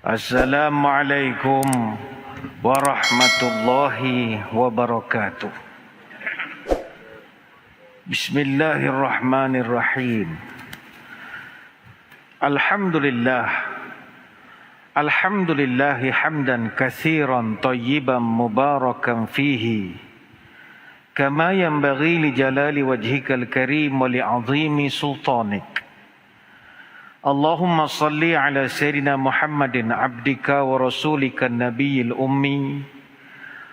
Assalamualaikum warahmatullahi wabarakatuh. Bismillahirrahmanirrahim. Alhamdulillah. Alhamdulillahi hamdan katsiran tayyiban mubarakan fihi. Kama yanbaghi li jalali wajhikal karim wa li 'azimi sultanik. Allahumma salli ala Sayyidina Muhammadin abdika wa rasulika nabiyil ummi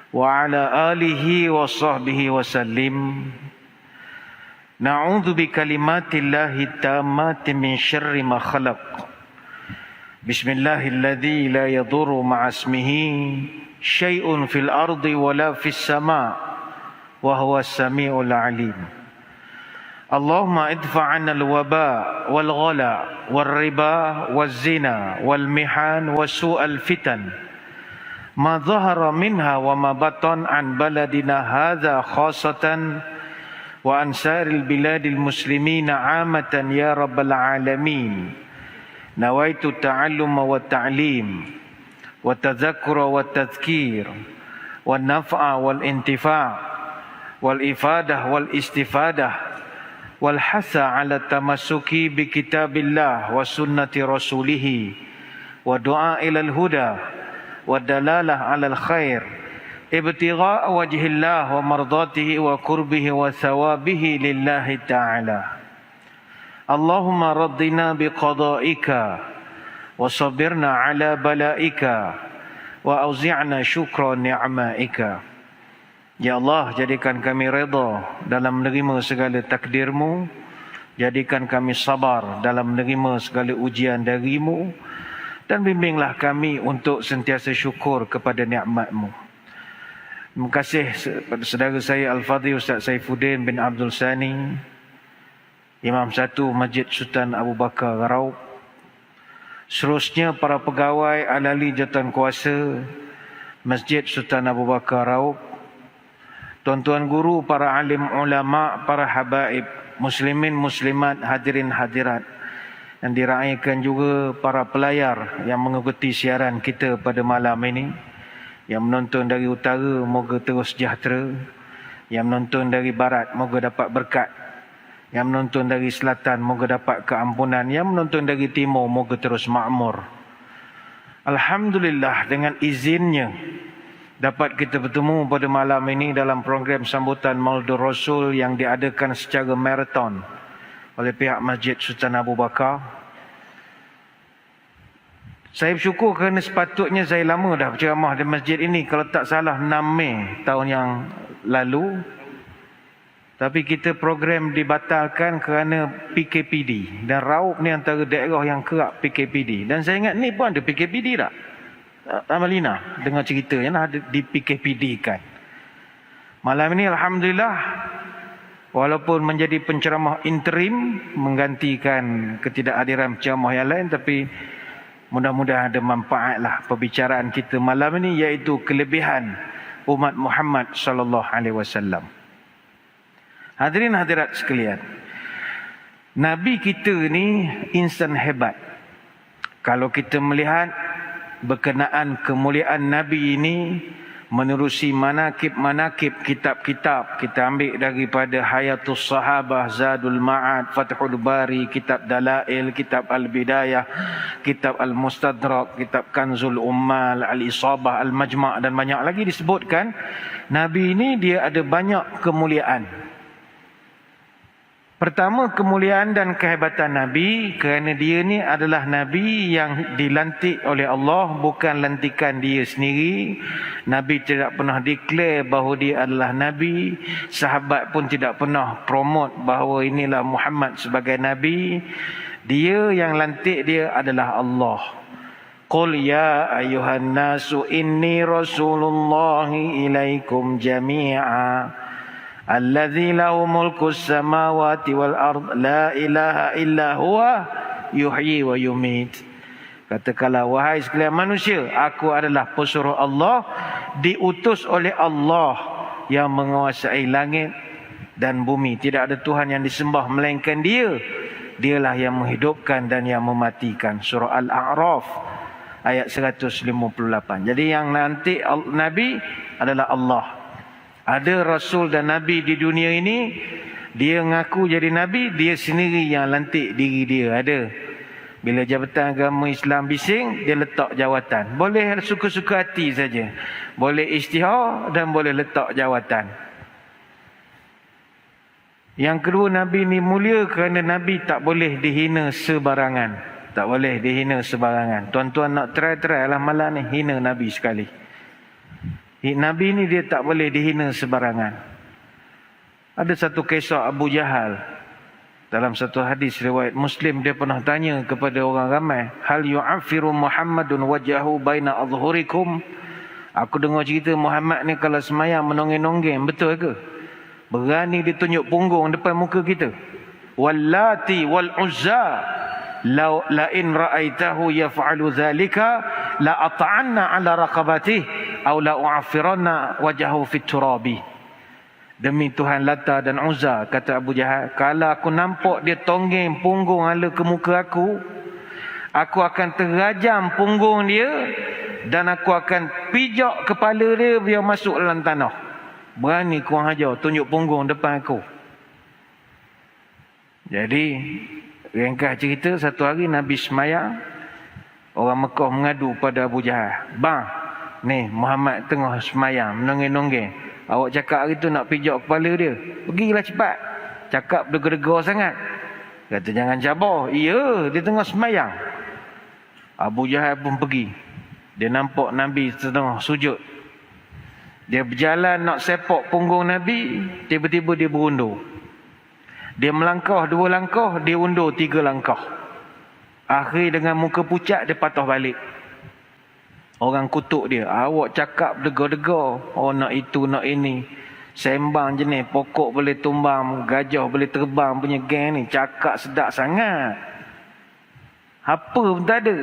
wa ala alihi wa sahbihi wa sallim. Na'udzu bi kalimatillahi tammati min syarri ma khalaq. Bismillahilladzi la yadurru ma'asmihi syai'un fil ardi wa la fis sama' wa huwa as-sami'ul 'alim. Allahumma idfa' 'anna al-waba' wal-ghala' wal-riba wal-zina wal-mihan wa su'al fitan ma dhahara minha wa ma batan 'an baladina hadza khassatan wa an sa'iril biladil muslimina 'amatan ya rabbal alamin. Nawaitu ta'alluma wa ta'lim wa tadhakkura wa tadhkir wa naf'a wal intifa' wal ifadah wal istifadah wal hasa ala tamassuki bi kitabillah wa sunnati rasulih wa du'a ilal huda wa dalalah alal khair ibtigha'a wajhillah wa mardatihi wa qurbihi wa thawabihi lillahi ta'ala. Allahumma raddina bi qada'ika wa sabirna ala bala'ika wa auzi'na syukra ni'ma'ika. Ya Allah, jadikan kami redha dalam menerima segala takdir-Mu. Jadikan kami sabar dalam menerima segala ujian dari-Mu. Dan bimbinglah kami untuk sentiasa syukur kepada nikmat-Mu. Terima kasih kepada saudara saya Al-Fadhil Ustaz Saifuddin bin Abdul Sani, Imam 1 Masjid Sultan Abu Bakar Raub. Seterusnya para pegawai ahli jawatan kuasa Masjid Sultan Abu Bakar Raub, tuan-tuan guru, para alim ulama, para habaib, muslimin, muslimat, hadirin, hadirat. Dan diraihkan juga para pelayar yang mengikuti siaran kita pada malam ini. Yang menonton dari utara, moga terus sejahtera. Yang menonton dari barat, moga dapat berkat. Yang menonton dari selatan, moga dapat keampunan. Yang menonton dari timur, moga terus makmur. Alhamdulillah, dengan izinnya dapat kita bertemu pada malam ini dalam program sambutan Maulidur Rasul yang diadakan secara maraton oleh pihak Masjid Sultan Abu Bakar. Saya bersyukur kerana sepatutnya saya lama dah berceramah di masjid ini, kalau tak salah 6 Mei tahun yang lalu. Tapi kita program dibatalkan kerana PKPD, dan Raub ni antara daerah yang kerap PKPD. Dan saya ingat ni pun ada PKPD tak? Amalina dengar cerita yang ada di PKPD kan. Malam ini alhamdulillah, walaupun menjadi penceramah interim menggantikan ketidakhadiran penceramah yang lain, tapi mudah-mudahan ada manfaatlah perbicaraan kita malam ini, iaitu kelebihan umat Muhammad sallallahu alaihi wasallam. Hadirin hadirat sekalian, Nabi kita ni insan hebat. Kalau kita melihat berkenaan kemuliaan Nabi ini menerusi manakib-manakib kitab-kitab, kita ambil daripada Hayatus Sahabah, Zadul Ma'ad, Fathul Bari, kitab Dalail, kitab Al-Bidayah, kitab Al-Mustadrak, kitab Kanzul Ummal, Al-Isabah, Al-Majma' dan banyak lagi disebutkan. Nabi ini dia ada banyak kemuliaan. Pertama, kemuliaan dan kehebatan Nabi kerana dia ni adalah Nabi yang dilantik oleh Allah, bukan lantikan dia sendiri. Nabi tidak pernah declare bahawa dia adalah Nabi. Sahabat pun tidak pernah promote bahawa inilah Muhammad sebagai Nabi. Dia yang lantik dia adalah Allah. Qul ya ayuhan nasu inni rasulullahi ilaikum jami'a. Alladzi lahu mulkus samawati wal ard la ilaha illa huwa yuhyi wa yumit. Katakanlah, wahai sekalian manusia, aku adalah pesuruh Allah, diutus oleh Allah yang menguasai langit dan bumi. Tidak ada Tuhan yang disembah melainkan Dia. Dialah yang menghidupkan dan yang mematikan. Surah Al-A'raf ayat 158. Jadi yang nanti Nabi adalah Allah. Ada Rasul dan Nabi di dunia ini, dia ngaku jadi Nabi, dia sendiri yang lantik diri dia. Ada. Bila Jabatan Agama Islam bising, dia letak jawatan. Boleh suka-suka hati saja. Boleh isytihar dan boleh letak jawatan. Yang kedua, Nabi ni mulia kerana Nabi tak boleh dihina sebarangan. Tak boleh dihina sebarangan. Tuan-tuan nak try lah malam ni, hina Nabi sekali. Nabi ni dia tak boleh dihina sebarangan. Ada satu kisah Abu Jahal. Dalam satu hadis riwayat Muslim, dia pernah tanya kepada orang ramai, hal yu'affiru Muhammadun wajahu baina adhhurikum? Aku dengar cerita Muhammad ni kalau semayang menonggeng-nonggeng, betul ke? Berani ditunjuk punggung depan muka kita. Wallati wal uzza la in ra'aitahu yaf'alu dhalika la ata'anna ala raqabatihi aw la u'affiranna wajahu fit turabi. Demi Tuhan Lata dan Uzza, kata Abu Jahal, kalau aku nampak dia tonggeng punggung hala ke muka aku akan terajam punggung dia dan aku akan pijak kepala dia biar masuk dalam tanah. Berani kurang ajar tunjuk punggung depan aku. Jadi ringkas cerita, satu hari Nabi semayang, orang Mekah mengadu pada Abu Jahal, bang, ni Muhammad tengah semayang menonggeng-nonggeng, awak cakap hari tu nak pijak kepala dia, pergilah cepat. Cakap dega-dega sangat. Kata jangan cabar. Ya, dia tengah semayang. Abu Jahal pun pergi. Dia nampak Nabi tengah sujud. Dia berjalan nak sepak punggung Nabi, tiba-tiba dia berundur. Dia melangkah 2 langkah, dia undur 3 langkah. Akhir dengan muka pucat, dia patah balik. Orang kutuk dia, awak cakap dega-dega, oh nak itu nak ini, sembang jenis pokok boleh tumbang, gajah boleh terbang punya geng ni, cakap sedap sangat, apa pun tak ada.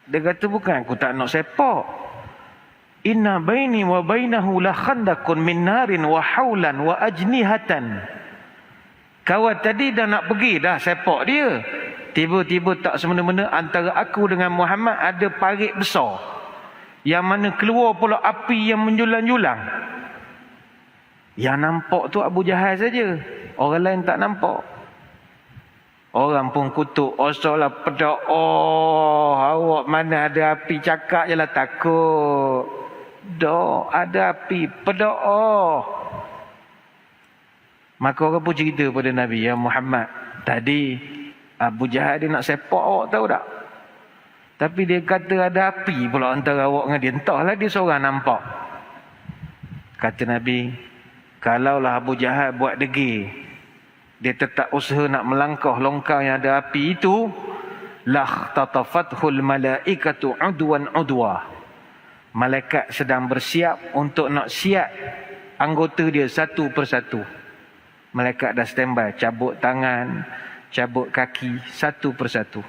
Dia kata bukan aku tak nak sepak, inna baini wa bainahu la khandakun min narin wa haulan wa ajnihatan. Kawan tadi dah nak pergi dah sepak dia, tiba-tiba tak semena-mena antara aku dengan Muhammad ada parit besar, yang mana keluar pula api yang menjulang-julang. Yang nampak tu Abu Jahal saja, orang lain tak nampak. Orang pun kutuk, asalah pedak, oh awak mana ada api, cakap je lah takut. Dah ada api, pedak oh. Maka orang pun cerita pada Nabi, ya Muhammad, tadi Abu Jahal dia nak sepak awak, tahu tak? Tapi dia kata ada api pula antara awak dengan dia. Entahlah dia seorang nampak. Kata Nabi, kalaulah Abu Jahal buat degil, dia tetap usaha nak melangkah longkang yang ada api itu, lahtatafathul malaikatu udwan udwa. Malaikat sedang bersiap untuk nak siap anggota dia satu persatu. Malaikat dah standby, cabut tangan, cabut kaki satu persatu.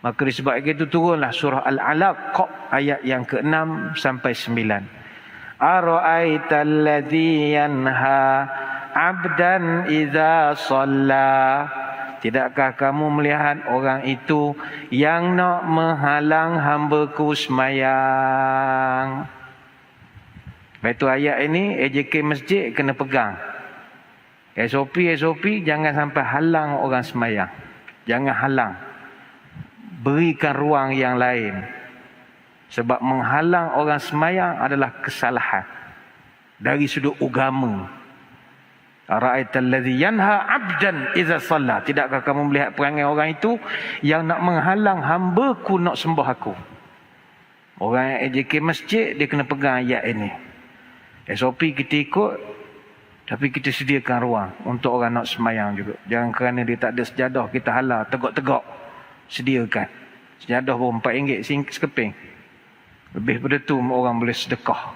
Maka disebabkan itu turunlah surah Al-Alaq ayat yang ke-6 sampai 9. Ara'aital ladzi yanha 'abdan idza shalla. Tidakkah kamu melihat orang itu yang nak menghalang hamba-Ku semayang? Itu ayat ini AJK masjid kena pegang. SOP jangan sampai halang orang semayang. Jangan halang. Berikan ruang yang lain. Sebab menghalang orang semayang adalah kesalahan dari sudut agama. Ara'aital ladzi yanha 'abdan idza shalla. Tidakkah kamu melihat perangai orang itu yang nak menghalang hamba-Ku nak sembah Aku? Orang yang AJK masjid dia kena pegang ayat ini. SOP kita ikut, tapi kita sediakan ruang untuk orang nak semayang juga. Jangan kerana dia tak ada sejadah kita halau tegak-tegak. Sediakan. Sejadah pun RM4 sekeping. Lebih pada tu orang boleh sedekah.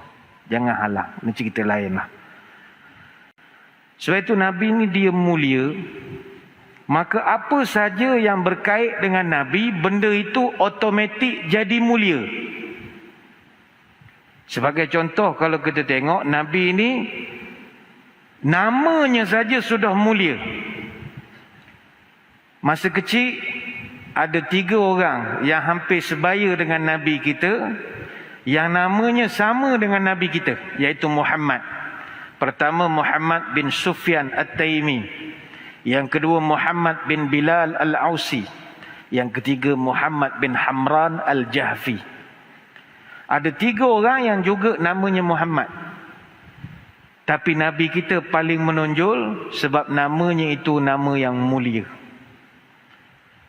Jangan halang. Ini cerita lain lah. Sebab itu Nabi ni dia mulia. Maka apa saja yang berkait dengan Nabi, benda itu automatik jadi mulia. Sebagai contoh, kalau kita tengok Nabi ini namanya saja sudah mulia. Masa kecil ada 3 orang yang hampir sebaya dengan Nabi kita, yang namanya sama dengan Nabi kita, iaitu Muhammad. Pertama, Muhammad bin Sufyan At-Taimi. Yang kedua, Muhammad bin Bilal Al-Ausi. Yang ketiga, Muhammad bin Hamran Al-Jahfi. Ada 3 orang yang juga namanya Muhammad. Tapi Nabi kita paling menonjol sebab namanya itu nama yang mulia.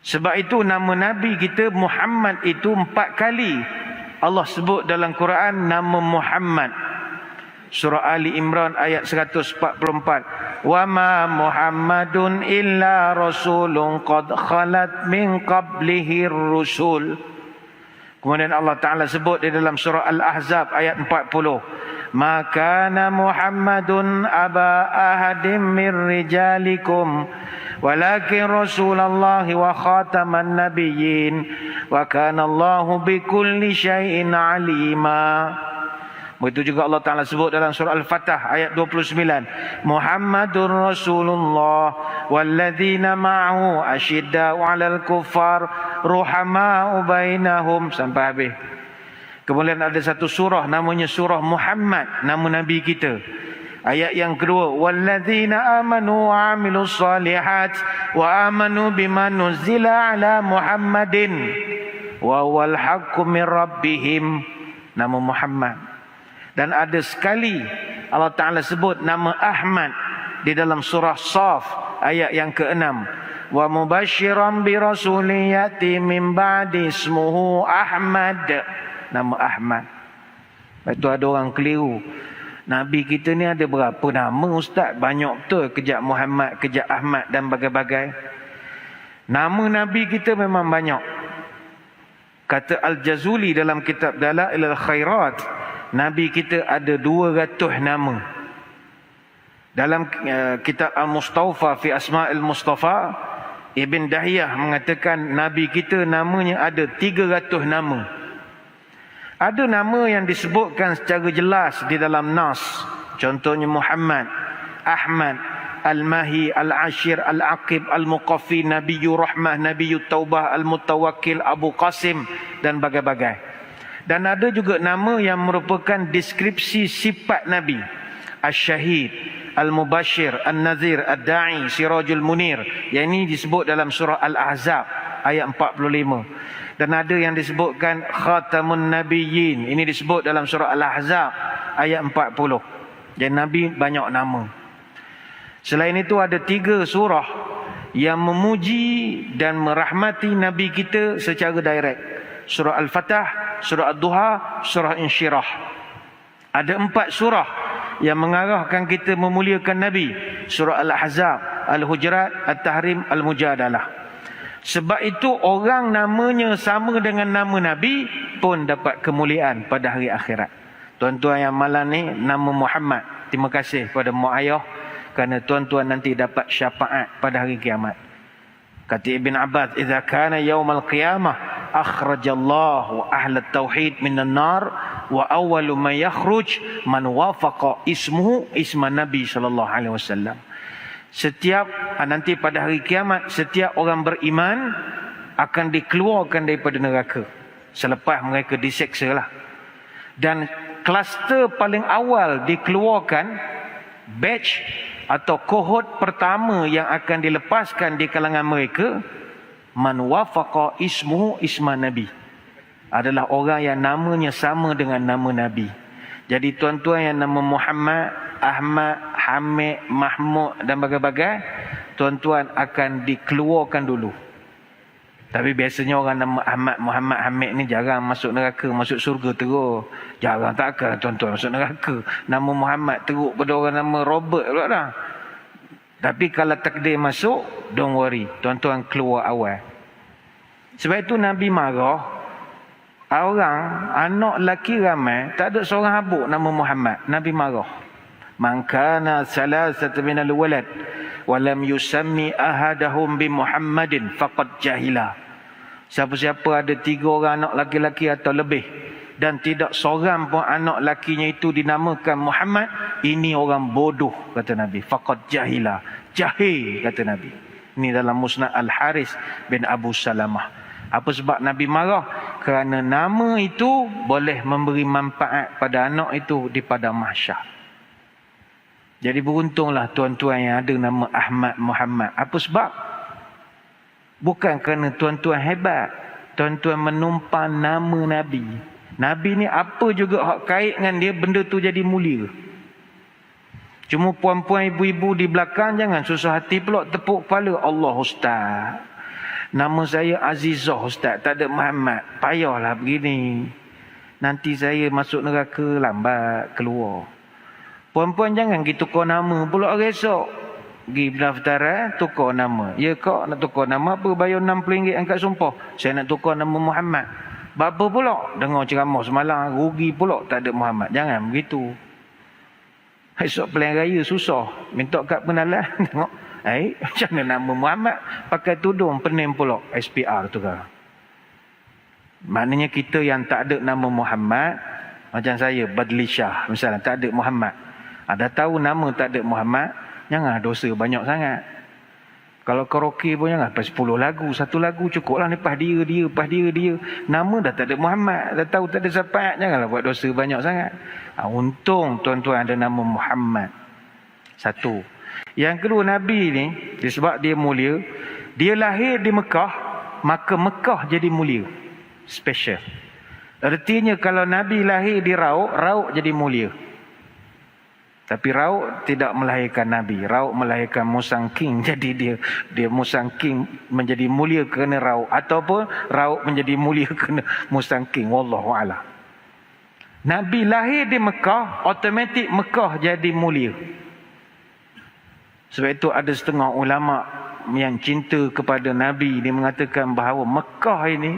Sebab itu nama Nabi kita Muhammad itu 4 kali Allah sebut dalam Quran nama Muhammad. Surah Ali Imran ayat 144. Wa ma Muhammadun illa rasulun qad khalat min qablihi rusul. Kemudian Allah Ta'ala sebut di dalam surah Al-Ahzab ayat 40. Ma kana Muhammadun aba ahadim min rijalikum walakin Rasulullah wa khataman nabiyyin wa kana Allahu bikulli syai'in alima. Begitu juga Allah Ta'ala sebut dalam surah Al-Fatah ayat 29. Muhammadur Rasulullah walladzina ma'ahu asyidda'u 'alal kuffar ruhama'u bainahum, sampai habis. Kemudian ada satu surah namanya surah Muhammad, nama Nabi kita. Ayat yang kedua, walladzina amanu wa 'amilus shalihat wa amanu bima nuzila 'ala Muhammadin wa huwal haqqu min rabbihim, nama Muhammad. Dan ada sekali Allah Ta'ala sebut nama Ahmad di dalam surah Saf ayat yang ke-6. Wa mubasyiran bi rasulin yati min ba'di ismuhu Ahmad, nama Ahmad. Itu ada orang keliru. Nabi kita ni ada berapa nama ustaz? Banyak betul, kejap Muhammad, kejap Ahmad dan bagai-bagai. Nama Nabi kita memang banyak. Kata Al-Jazuli dalam kitab Dalailul Khairat, Nabi kita ada 200 nama. Dalam kitab Al-Mustafa fi Asma'il Mustafa, Ibn Dahiyah mengatakan Nabi kita namanya ada 300 nama. Ada nama yang disebutkan secara jelas di dalam Nas. Contohnya Muhammad, Ahmad, Al-Mahi, Al-Ashir, Al-Aqib, Al-Muqaffi, Nabiyyu Rahmah, Nabiyyu Taubah, Al-Mutawakkil, Abu Qasim dan bagai-bagai. Dan ada juga nama yang merupakan deskripsi sifat Nabi. Asy-Syahid, Al-Mubashir, An-Nazir, Ad-Da'i, Sirajul Munir. Yang ini disebut dalam surah Al-Ahzab ayat 45. Dan ada yang disebutkan Khatamun Nabiyyin. Ini disebut dalam surah Al-Ahzab ayat 40. Dan Nabi banyak nama. Selain itu ada 3 surah yang memuji dan merahmati Nabi kita secara direct. Surah Al-Fatah, surah Ad-Duha, surah Insyirah. Ada 4 surah yang mengarahkan kita memuliakan Nabi. Surah Al-Ahzab, Al-Hujurat, At-Tahrim, Al-Mujadalah. Sebab itu orang namanya sama dengan nama Nabi pun dapat kemuliaan pada hari akhirat. Tuan-tuan yang malam ni nama Muhammad. Terima kasih kepada mak ayah kerana tuan-tuan nanti dapat syafaat pada hari kiamat. Kata Ibn Abbas, "Idza kana yaumal qiyamah akhrajallahu ahlat tauhid minan nar wa awwalu man yakhruj man wafaqa ismuhu isma Nabi sallallahu alaihi wasallam." Setiap nanti pada hari kiamat, setiap orang beriman akan dikeluarkan daripada neraka selepas mereka diseksa lah. Dan kluster paling awal dikeluarkan, batch atau kohort pertama yang akan dilepaskan di kalangan mereka, man wafaqa ismuhu isma Nabi, adalah orang yang namanya sama dengan nama Nabi. Jadi tuan-tuan yang nama Muhammad, Ahmad, Hamid, Mahmud dan bagai-bagai, tuan-tuan akan dikeluarkan dulu. Tapi biasanya orang nama Ahmad, Muhammad, Hamid ni jarang masuk neraka, masuk surga terus. Jarang takkan tuan-tuan masuk neraka. Nama Muhammad teruk pada orang nama Robert pula dah. Tapi kalau takdir masuk, don't worry, tuan-tuan keluar awal. Sebab itu Nabi marah, orang, anak lelaki ramai, tak ada seorang habuk nama Muhammad. Nabi marah. Man kana salasat minal walad walam yusammi ahadahum bi Muhammadin faqad jahila. Siapa-siapa ada 3 orang anak laki-laki atau lebih dan tidak seorang pun anak lakinya itu dinamakan Muhammad, ini orang bodoh, kata Nabi. Faqad jahila, jahil, kata Nabi. Ini dalam Musnad Al-Haris bin Abu Salamah. Apa sebab Nabi marah? Kerana nama itu boleh memberi manfaat pada anak itu di padang mahsyar. Jadi beruntunglah tuan-tuan yang ada nama Ahmad Muhammad. Apa sebab? Bukan kerana tuan-tuan hebat. Tuan-tuan menumpang nama Nabi. Nabi ni apa juga hak kait dengan dia, benda tu jadi mulia. Cuma puan-puan, ibu-ibu di belakang jangan susah hati pula tepuk kepala. Allah Ustaz, nama saya Azizah Ustaz, tak ada Muhammad. Payahlah begini. Nanti saya masuk neraka lambat keluar. Puan-puan jangan pergi tukar nama pula hari esok. Pergi pendaftaran, tukar nama. Ya kak, nak tukar nama apa? Bayar RM60 angkat sumpah. Saya nak tukar nama Muhammad. Bapa pula dengar ceramah semalam, rugi pula tak ada Muhammad. Jangan begitu. Esok pilihan raya susah. Minta kad pengenalan. Tengok. Macam mana nama Muhammad? Pakai tudung pening pula. SPR tu kan. Maknanya kita yang tak ada nama Muhammad. Macam saya, Badli Shah. Misalnya tak ada Muhammad. Ada tahu nama tak ada Muhammad. Jangan dosa banyak sangat. Kalau karaoke pun jangan lepas 10 lagu. Satu lagu cukup lah. Lepas dia. Nama dah tak ada Muhammad. Dah tahu tak ada siapa. Janganlah buat dosa banyak sangat. Untung tuan-tuan ada nama Muhammad. Satu. Yang kedua, Nabi ni, sebab dia mulia, dia lahir di Mekah, maka Mekah jadi mulia. Special. Artinya kalau Nabi lahir di Rauk, Rauk jadi mulia. Tapi Rauk tidak melahirkan Nabi. Rauk melahirkan Musang King. Jadi dia Musang King menjadi mulia kerana Rauk. Ataupun Rauk menjadi mulia kerana Musang King. Wallahu'alam. Nabi lahir di Mekah, automatik Mekah jadi mulia. Sebab itu ada setengah ulama yang cinta kepada Nabi. Dia mengatakan bahawa Mekah ini,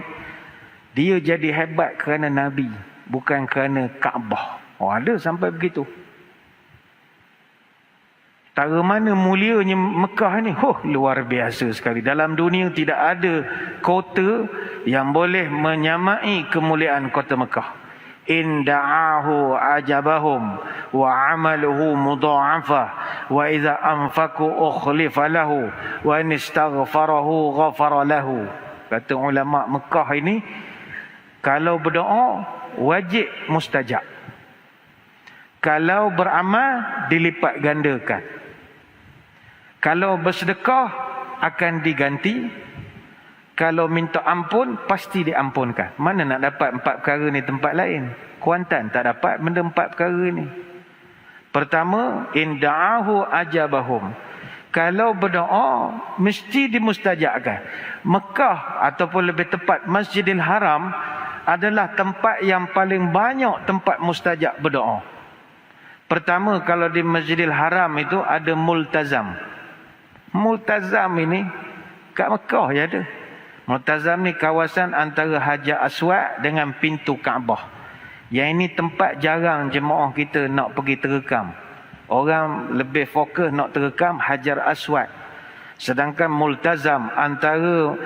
dia jadi hebat kerana Nabi. Bukan kerana Kaabah. Ada sampai begitu. Tara mana mulianya Mekah ni? Luar biasa sekali. Dalam dunia tidak ada kota yang boleh menyamai kemuliaan kota Mekah. In da'ahu ajabahum wa amaluhu mudha'afah wa idza anfaqu ukhlifa lahu wa in istaghfarahu ghafara lahu. Kata ulama Mekah ini, kalau berdoa wajib mustajab. Kalau beramal dilipat gandakan. Kalau bersedekah akan diganti. Kalau minta ampun pasti diampunkan. Mana nak dapat 4 perkara ni tempat lain? Kuantan tak dapat benda 4 perkara ni. Pertama, in da'ahu ajabahum. Kalau berdoa mesti dimustajabkan. Mekah ataupun lebih tepat Masjidil Haram adalah tempat yang paling banyak tempat mustajab berdoa. Pertama, kalau di Masjidil Haram itu ada multazam. Multazam ini kat Mekah je ada. Multazam ni kawasan antara Hajar Aswad dengan pintu Kaabah. Yang ini tempat jarang jemaah kita nak pergi terekam. Orang lebih fokus nak terekam Hajar Aswad. Sedangkan multazam antara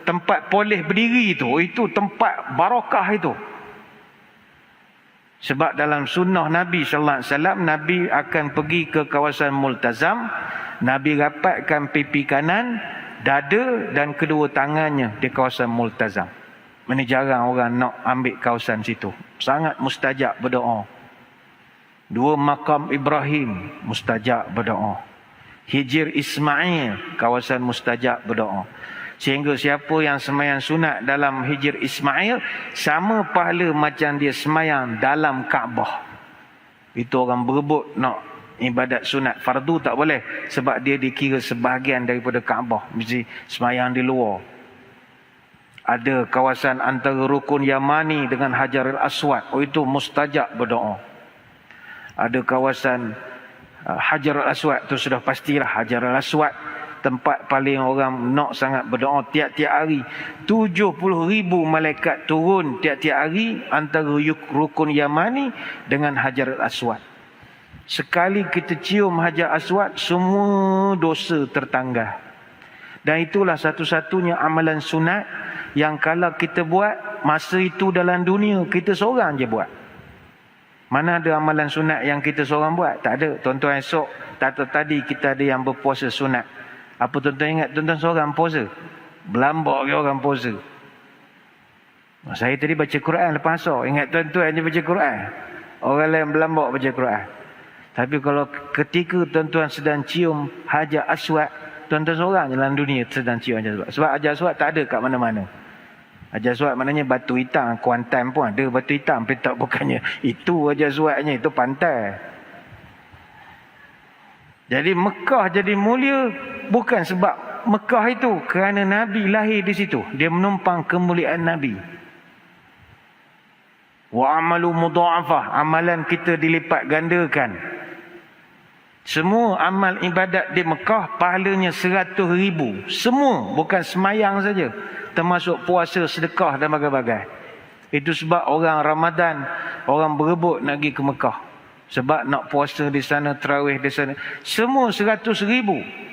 tempat polis berdiri itu tempat barakah itu. Sebab dalam sunnah Nabi sallallahu alaihi wasallam, Nabi akan pergi ke kawasan multazam, Nabi rapatkan pipi kanan, dada dan kedua tangannya di kawasan multazam. Ini jarang orang nak ambil kawasan situ. Sangat mustajab berdoa. 2 makam Ibrahim mustajab berdoa. Hijr Ismail kawasan mustajab berdoa. Sehingga siapa yang semayang sunat dalam Hijr Ismail sama pahala macam dia semayang dalam Kaabah. Itu orang berebut nak ibadat sunat. Fardu tak boleh sebab dia dikira sebahagian daripada Kaabah. Mesti semayang di luar. Ada kawasan antara Rukun Yamani dengan Hajarul Aswad. Itu mustajab berdoa. Ada kawasan Hajarul Aswad, tu sudah pastilah Hajarul Aswad. Tempat paling orang nak sangat berdoa tiap-tiap hari. 70,000 malaikat turun tiap-tiap hari antara Rukun Yamani dengan Hajarul Aswad. Sekali kita cium Hajar Aswad, semua dosa tertanggal. Dan itulah satu-satunya amalan sunat yang kalau kita buat masa itu dalam dunia, kita seorang je buat. Mana ada amalan sunat yang kita seorang buat? Tak ada. Tuan-tuan esok, tadi kita ada yang berpuasa sunat. Apa tuan-tuan ingat tuan-tuan seorang puasa? Berlambak ke orang puasa? Saya tadi baca Quran lepas asar. Ingat tuan-tuan je baca Quran. Orang lain berlambak baca Quran. Tapi kalau ketika tuan-tuan sedang cium Hajar Aswad, tuan-tuan seorang je dalam dunia sedang cium Hajar Aswad. Sebab Hajar Aswad tak ada kat mana-mana. Hajar Aswad maknanya batu hitam. Kuantan pun ada batu hitam. Tapi tak bukannya itu Hajar Aswadnya, itu pantai. Jadi Mekah jadi mulia bukan sebab Mekah itu, kerana Nabi lahir di situ. Dia menumpang kemuliaan Nabi. Wa amalu mudha'afah, amalan kita dilipat gandakan. Semua amal ibadat di Mekah pahalanya 100,000. Semua, bukan semayang saja, termasuk puasa, sedekah dan bagai-bagai. Itu sebab orang Ramadan, orang berebut nak pergi ke Mekah. Sebab nak puasa di sana, tarawih di sana. Semua 100,000.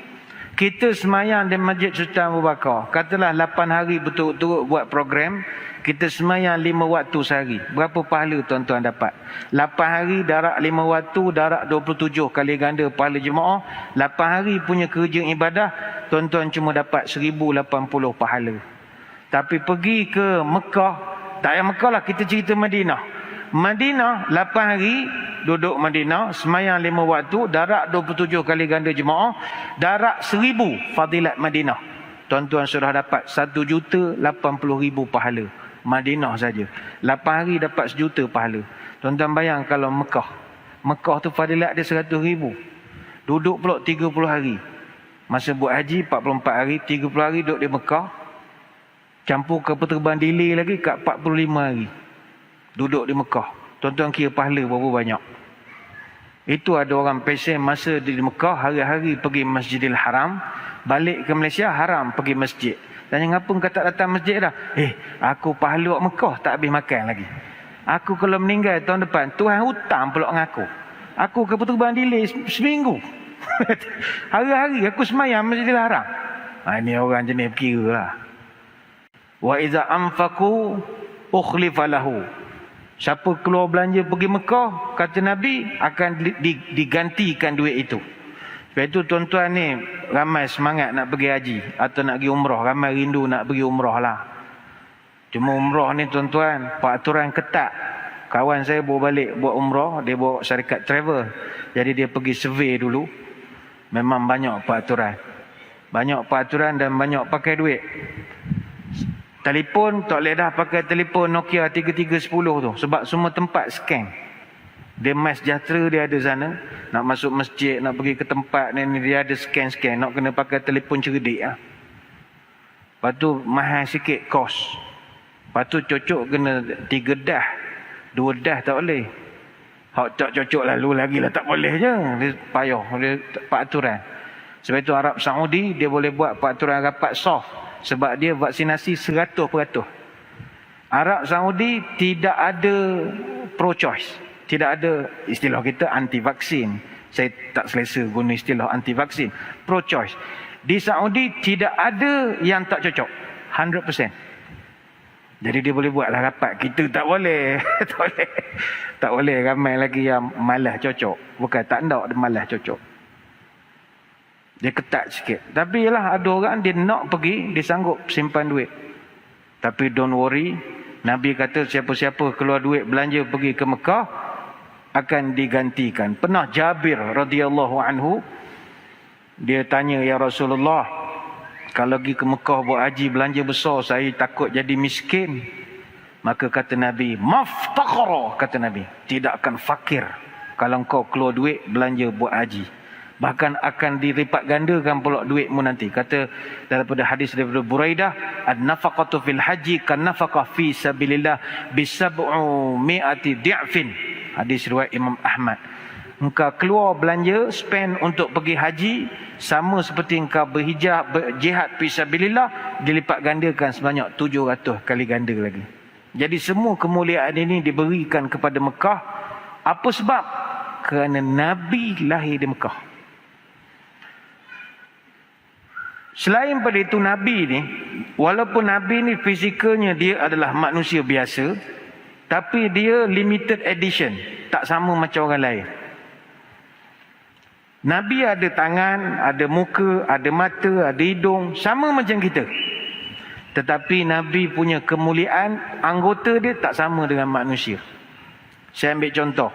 Kita semayang di Masjid Sultan Abu Bakar. Katalah 8 hari betul-betul buat program. Kita semayang 5 waktu sehari. Berapa pahala tuan-tuan dapat? 8 hari darat 5 waktu, darat 27 kali ganda pahala jemaah. 8 hari punya kerja ibadah, tuan-tuan cuma dapat 1080 pahala. Tapi pergi ke Mekah, tak payah Mekah lah, kita cerita Madinah. Madinah 8 hari duduk Madinah, semayang 5 waktu, darat 27 kali ganda jemaah, darat 1000 fadilat Madinah. Tuan-tuan sudah dapat 1,80,000 pahala. Madinah saja. 8 hari dapat 1,000,000 pahala. Tuan-tuan bayang kalau Mekah. Mekah tu fadilat dia 100,000. Duduk pula 30 hari. Masa buat haji 44 hari, 30 hari duduk di Mekah. Campur kapal terbang delay lagi kat 45 hari. Duduk di Mekah. Tuan-tuan kira pahala berapa banyak. Itu ada orang pesen masa di Mekah, hari-hari pergi Masjidil Haram. Balik ke Malaysia, haram pergi masjid. Tanya ngapa kau tak datang masjid dah? Aku pahala kat Mekah tak habis makan lagi. Aku kalau meninggal tahun depan, Tuhan hutang pula dengan aku. Aku kapal terbang delay seminggu. Hari-hari aku semayang Masjidil Haram. Ini orang jenis berkira lah. Wa iza anfaqu ukhlifa lahu. Siapa keluar belanja pergi Mekah, kata Nabi, akan digantikan duit itu. Sebab itu tuan-tuan ni ramai semangat nak pergi haji atau nak pergi umrah. Ramai rindu nak pergi umrah lah. Cuma umrah ni tuan-tuan, peraturan ketat. Kawan saya bawa balik buat umrah, dia bawa syarikat travel. Jadi dia pergi survey dulu. Memang banyak peraturan. Banyak peraturan dan banyak pakai duit. Telefon tak boleh dah pakai telefon Nokia 3310 tu. Sebab semua tempat scam. Dia MySejahtera dia ada sana. Nak masuk masjid, nak pergi ke tempat ni, dia ada scan-scan. Nak kena pakai telefon cerdik lah. Lepas tu mahal sikit kos. Lepas tu cocok kena 3 dah. 2 dah tak boleh. Hak tak cocok lalu lagi lah tak boleh je. Dia payah. Dia peraturan. Sebab itu Arab Saudi dia boleh buat peraturan rapat soft. Sebab dia vaksinasi 100%. Arab Saudi tidak ada pro-choice. Tidak ada istilah kita anti-vaksin. Saya tak selesa guna istilah anti-vaksin. Pro-choice. Di Saudi tidak ada yang tak cocok. 100%. Jadi dia boleh buatlah rapat. Kita tak boleh. Tak boleh. Tak boleh. Ramai lagi yang malas cocok. Bukan tak nak, dia malas cocok. Dia ketat sikit. Tapi ialah ada orang dia nak pergi, dia sanggup simpan duit. Tapi don't worry. Nabi kata siapa-siapa keluar duit belanja pergi ke Mekah akan digantikan. Pernah Jabir radhiyallahu anhu dia tanya, ya Rasulullah, kalau pergi ke Mekah buat haji belanja besar, saya takut jadi miskin. Maka kata Nabi, maftaqara, kata Nabi, tidak akan fakir kalau kau keluar duit belanja buat haji. Bahkan akan dilipat gandakan pula duitmu nanti. Kata daripada hadis daripada Buraidah, an-nafaqatu fil haji kan nafaqah fi sabilillah bi 700 di'fin. Hadis riwayat Imam Ahmad. Engkau keluar belanja, spend untuk pergi haji, sama seperti engkau berjihad fi sabilillah, dilipat gandakan sebanyak 700 kali ganda lagi. Jadi semua kemuliaan ini diberikan kepada Mekah. Apa sebab? Kerana Nabi lahir di Mekah. Selain pada itu Nabi ni, walaupun Nabi ni fizikalnya dia adalah manusia biasa, tapi dia limited edition, tak sama macam orang lain. Nabi ada tangan, ada muka, ada mata, ada hidung, sama macam kita. Tetapi Nabi punya kemuliaan, anggota dia tak sama dengan manusia. Saya ambil contoh.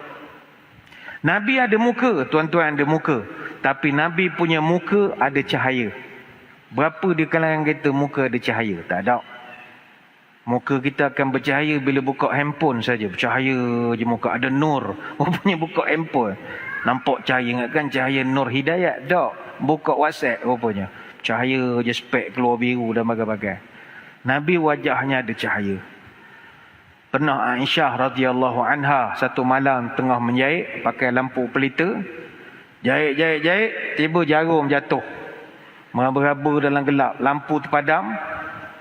Nabi ada muka, tuan-tuan ada muka. Tapi Nabi punya muka ada cahaya. Berapa di kalangan kita muka ada cahaya? Tak ada. Muka kita akan bercahaya bila buka handphone saja. Bercahaya je muka, ada nur. Rupanya buka handphone, nampak cahaya, ingatkan cahaya Nur Hidayat. Tak. Buka WhatsApp rupanya, cahaya je, spek keluar biru dan bagai-bagai. Nabi wajahnya ada cahaya. Pernah Aisyah radhiyallahu anha satu malam tengah menjahit pakai lampu pelita. Jahit, tiba jarum jatuh. Meraba-raba dalam gelap, lampu terpadam.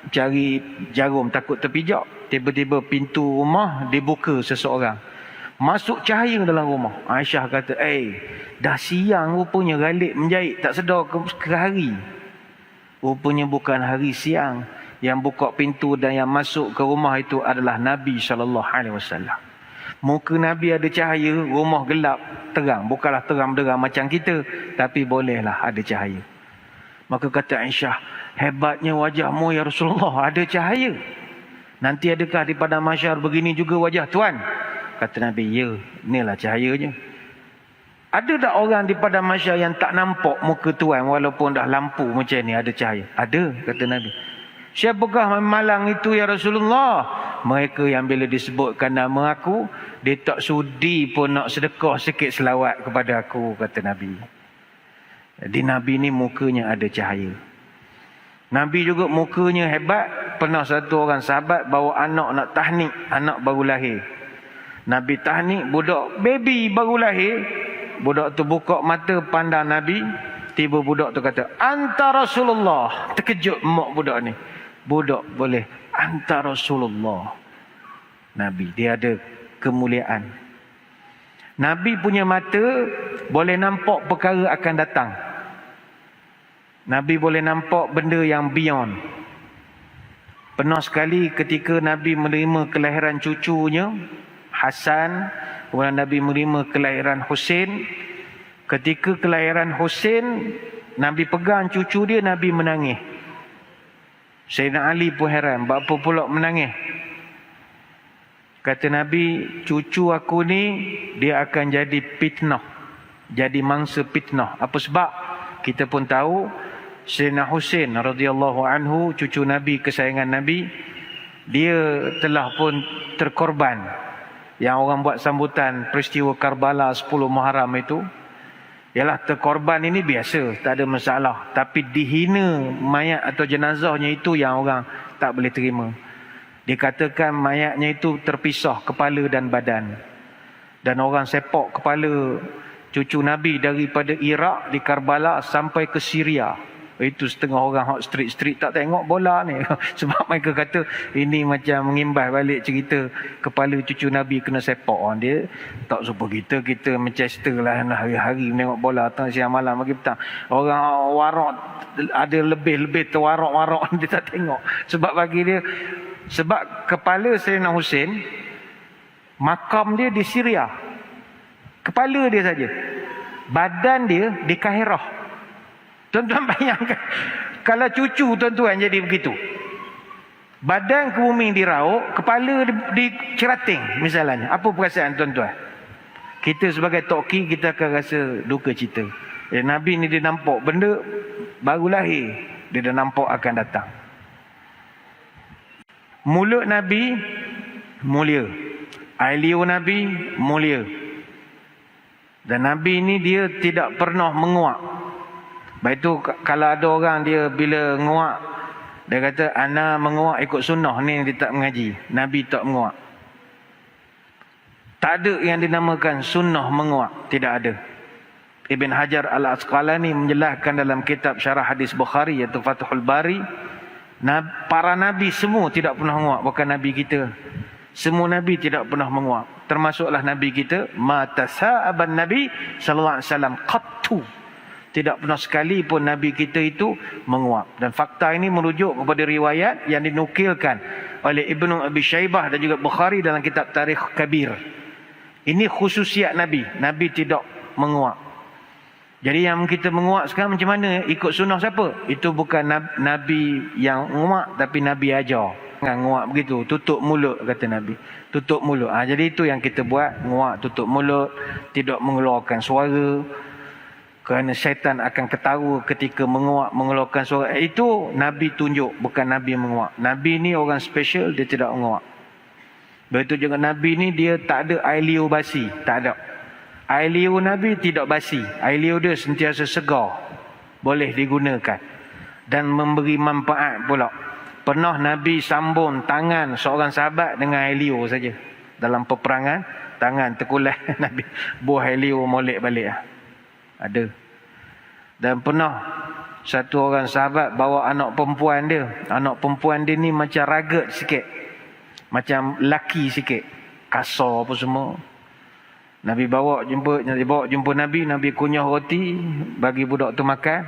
Cari jarum takut terpijak. Tiba-tiba pintu rumah dibuka seseorang. Masuk cahaya dalam rumah. Aisyah kata, dah siang rupanya Ghalib menjahit. Tak sedar ke hari. Rupanya bukan hari siang. Yang buka pintu dan yang masuk ke rumah itu adalah Nabi SAW. Muka Nabi ada cahaya, rumah gelap, terang. Bukanlah terang-derang macam kita, tapi bolehlah ada cahaya. Maka kata Aisyah, hebatnya wajahmu ya Rasulullah, ada cahaya. Nanti adakah di padang mahsyar begini juga wajah Tuan? Kata Nabi, ya, inilah cahayanya. Ada tak orang di padang mahsyar yang tak nampak muka Tuan walaupun dah lampu macam ni ada cahaya? Ada, kata Nabi. Siapakah malang itu ya Rasulullah? Mereka yang bila disebutkan nama aku, dia tak sudi pun nak sedekah sikit selawat kepada aku, kata Nabi. Jadi Nabi ni mukanya ada cahaya. Nabi juga mukanya hebat. Pernah satu orang sahabat bawa anak nak tahnik, anak baru lahir. Nabi tahnik, budak baby baru lahir. Budak tu buka mata pandang Nabi. Tiba budak tu kata, anta Rasulullah. Terkejut mak budak ni. Budak boleh, anta Rasulullah. Nabi, dia ada kemuliaan. Nabi punya mata boleh nampak perkara akan datang. Nabi boleh nampak benda yang beyond. Pernah sekali ketika Nabi menerima kelahiran cucunya Hasan, kemudian Nabi menerima kelahiran Husain. Ketika kelahiran Husain, Nabi pegang cucu dia, Nabi menangis. Sayyidina Ali pun heran, apa pula menangis? Kata Nabi, cucu aku ni dia akan jadi fitnah, jadi mangsa fitnah. Apa sebab? Kita pun tahu Sayyidina Husain radhiyallahu anhu, cucu Nabi kesayangan Nabi, dia telah pun terkorban. Yang orang buat sambutan peristiwa Karbala 10 Muharram itu, ialah terkorban ini biasa, tak ada masalah. Tapi dihina mayat atau jenazahnya itu yang orang tak boleh terima. Dikatakan mayatnya itu terpisah kepala dan badan. Dan orang sepak kepala cucu Nabi daripada Iraq di Karbala sampai ke Syria. Itu setengah orang hot street tak tengok bola ni. Sebab mereka kata ini macam mengimbas balik cerita kepala cucu Nabi kena sepak. Dia tak suka kita Manchester lah hari-hari menengok bola tengah siang malam pagi petang. Orang warak ada lebih terwarak-warak dia tak tengok. Sebab bagi dia, sebab kepala Sayyidina Husain, makam dia di Syria. Kepala dia saja. Badan dia di Kairah. Tuan-tuan bayangkan, kalau cucu tuan-tuan jadi begitu. Badan ke bumi dirauk, kepala dicerating misalnya. Apa perasaan tuan-tuan? Kita sebagai toki, kita akan rasa duka cita. Nabi ni dia nampak benda baru lahir, dia dah nampak akan datang. Mulut Nabi mulia, air liur Nabi mulia. Dan Nabi ni dia tidak pernah menguak. Baik tu kalau ada orang dia bila nguak, dia kata ana menguak ikut sunnah, ni dia tak mengaji. Nabi tak menguak. Tak ada yang dinamakan sunnah menguak, tidak ada. Ibn Hajar Al-Asqalani menjelaskan dalam kitab syarah hadis Bukhari iaitu Fathul Bari, para nabi semua tidak pernah menguak, bukan nabi kita. Semua nabi tidak pernah menguak. Termasuklah nabi kita, ma tasa'aban nabi sallallahu alaihi wasallam qattu. Tidak pernah sekali pun Nabi kita itu menguap. Dan fakta ini merujuk kepada riwayat yang dinukilkan oleh Ibnu Abi Syaibah dan juga Bukhari dalam kitab Tarikh Kabir. Ini khususiat Nabi. Nabi tidak menguap. Jadi yang kita menguak sekarang macam mana? Ikut sunnah siapa? Itu bukan Nabi yang menguak, tapi Nabi ajar. Jangan nguak begitu, tutup mulut kata Nabi. Tutup mulut. Jadi itu yang kita buat, nguak, tutup mulut, tidak mengeluarkan suara. Kerana syaitan akan ketawa ketika menguak, mengeluarkan suara. Itu Nabi tunjuk, bukan Nabi menguak. Nabi ni orang special, dia tidak menguak. Begitu juga Nabi ni, dia tak ada air liur basi, tak ada. Air liur Nabi tidak basi. Air liur dia sentiasa segar. Boleh digunakan. Dan memberi manfaat pula. Pernah Nabi sambung tangan seorang sahabat dengan air liur saja. Dalam peperangan, tangan terkulas Nabi buah air liur molek balik. Ada. Dan pernah satu orang sahabat bawa anak perempuan dia. Anak perempuan dia ni macam ragat sikit. Macam laki sikit. Kasar apa semua. Nabi bawa jumpa Nabi, Nabi kunyah roti, bagi budak tu makan,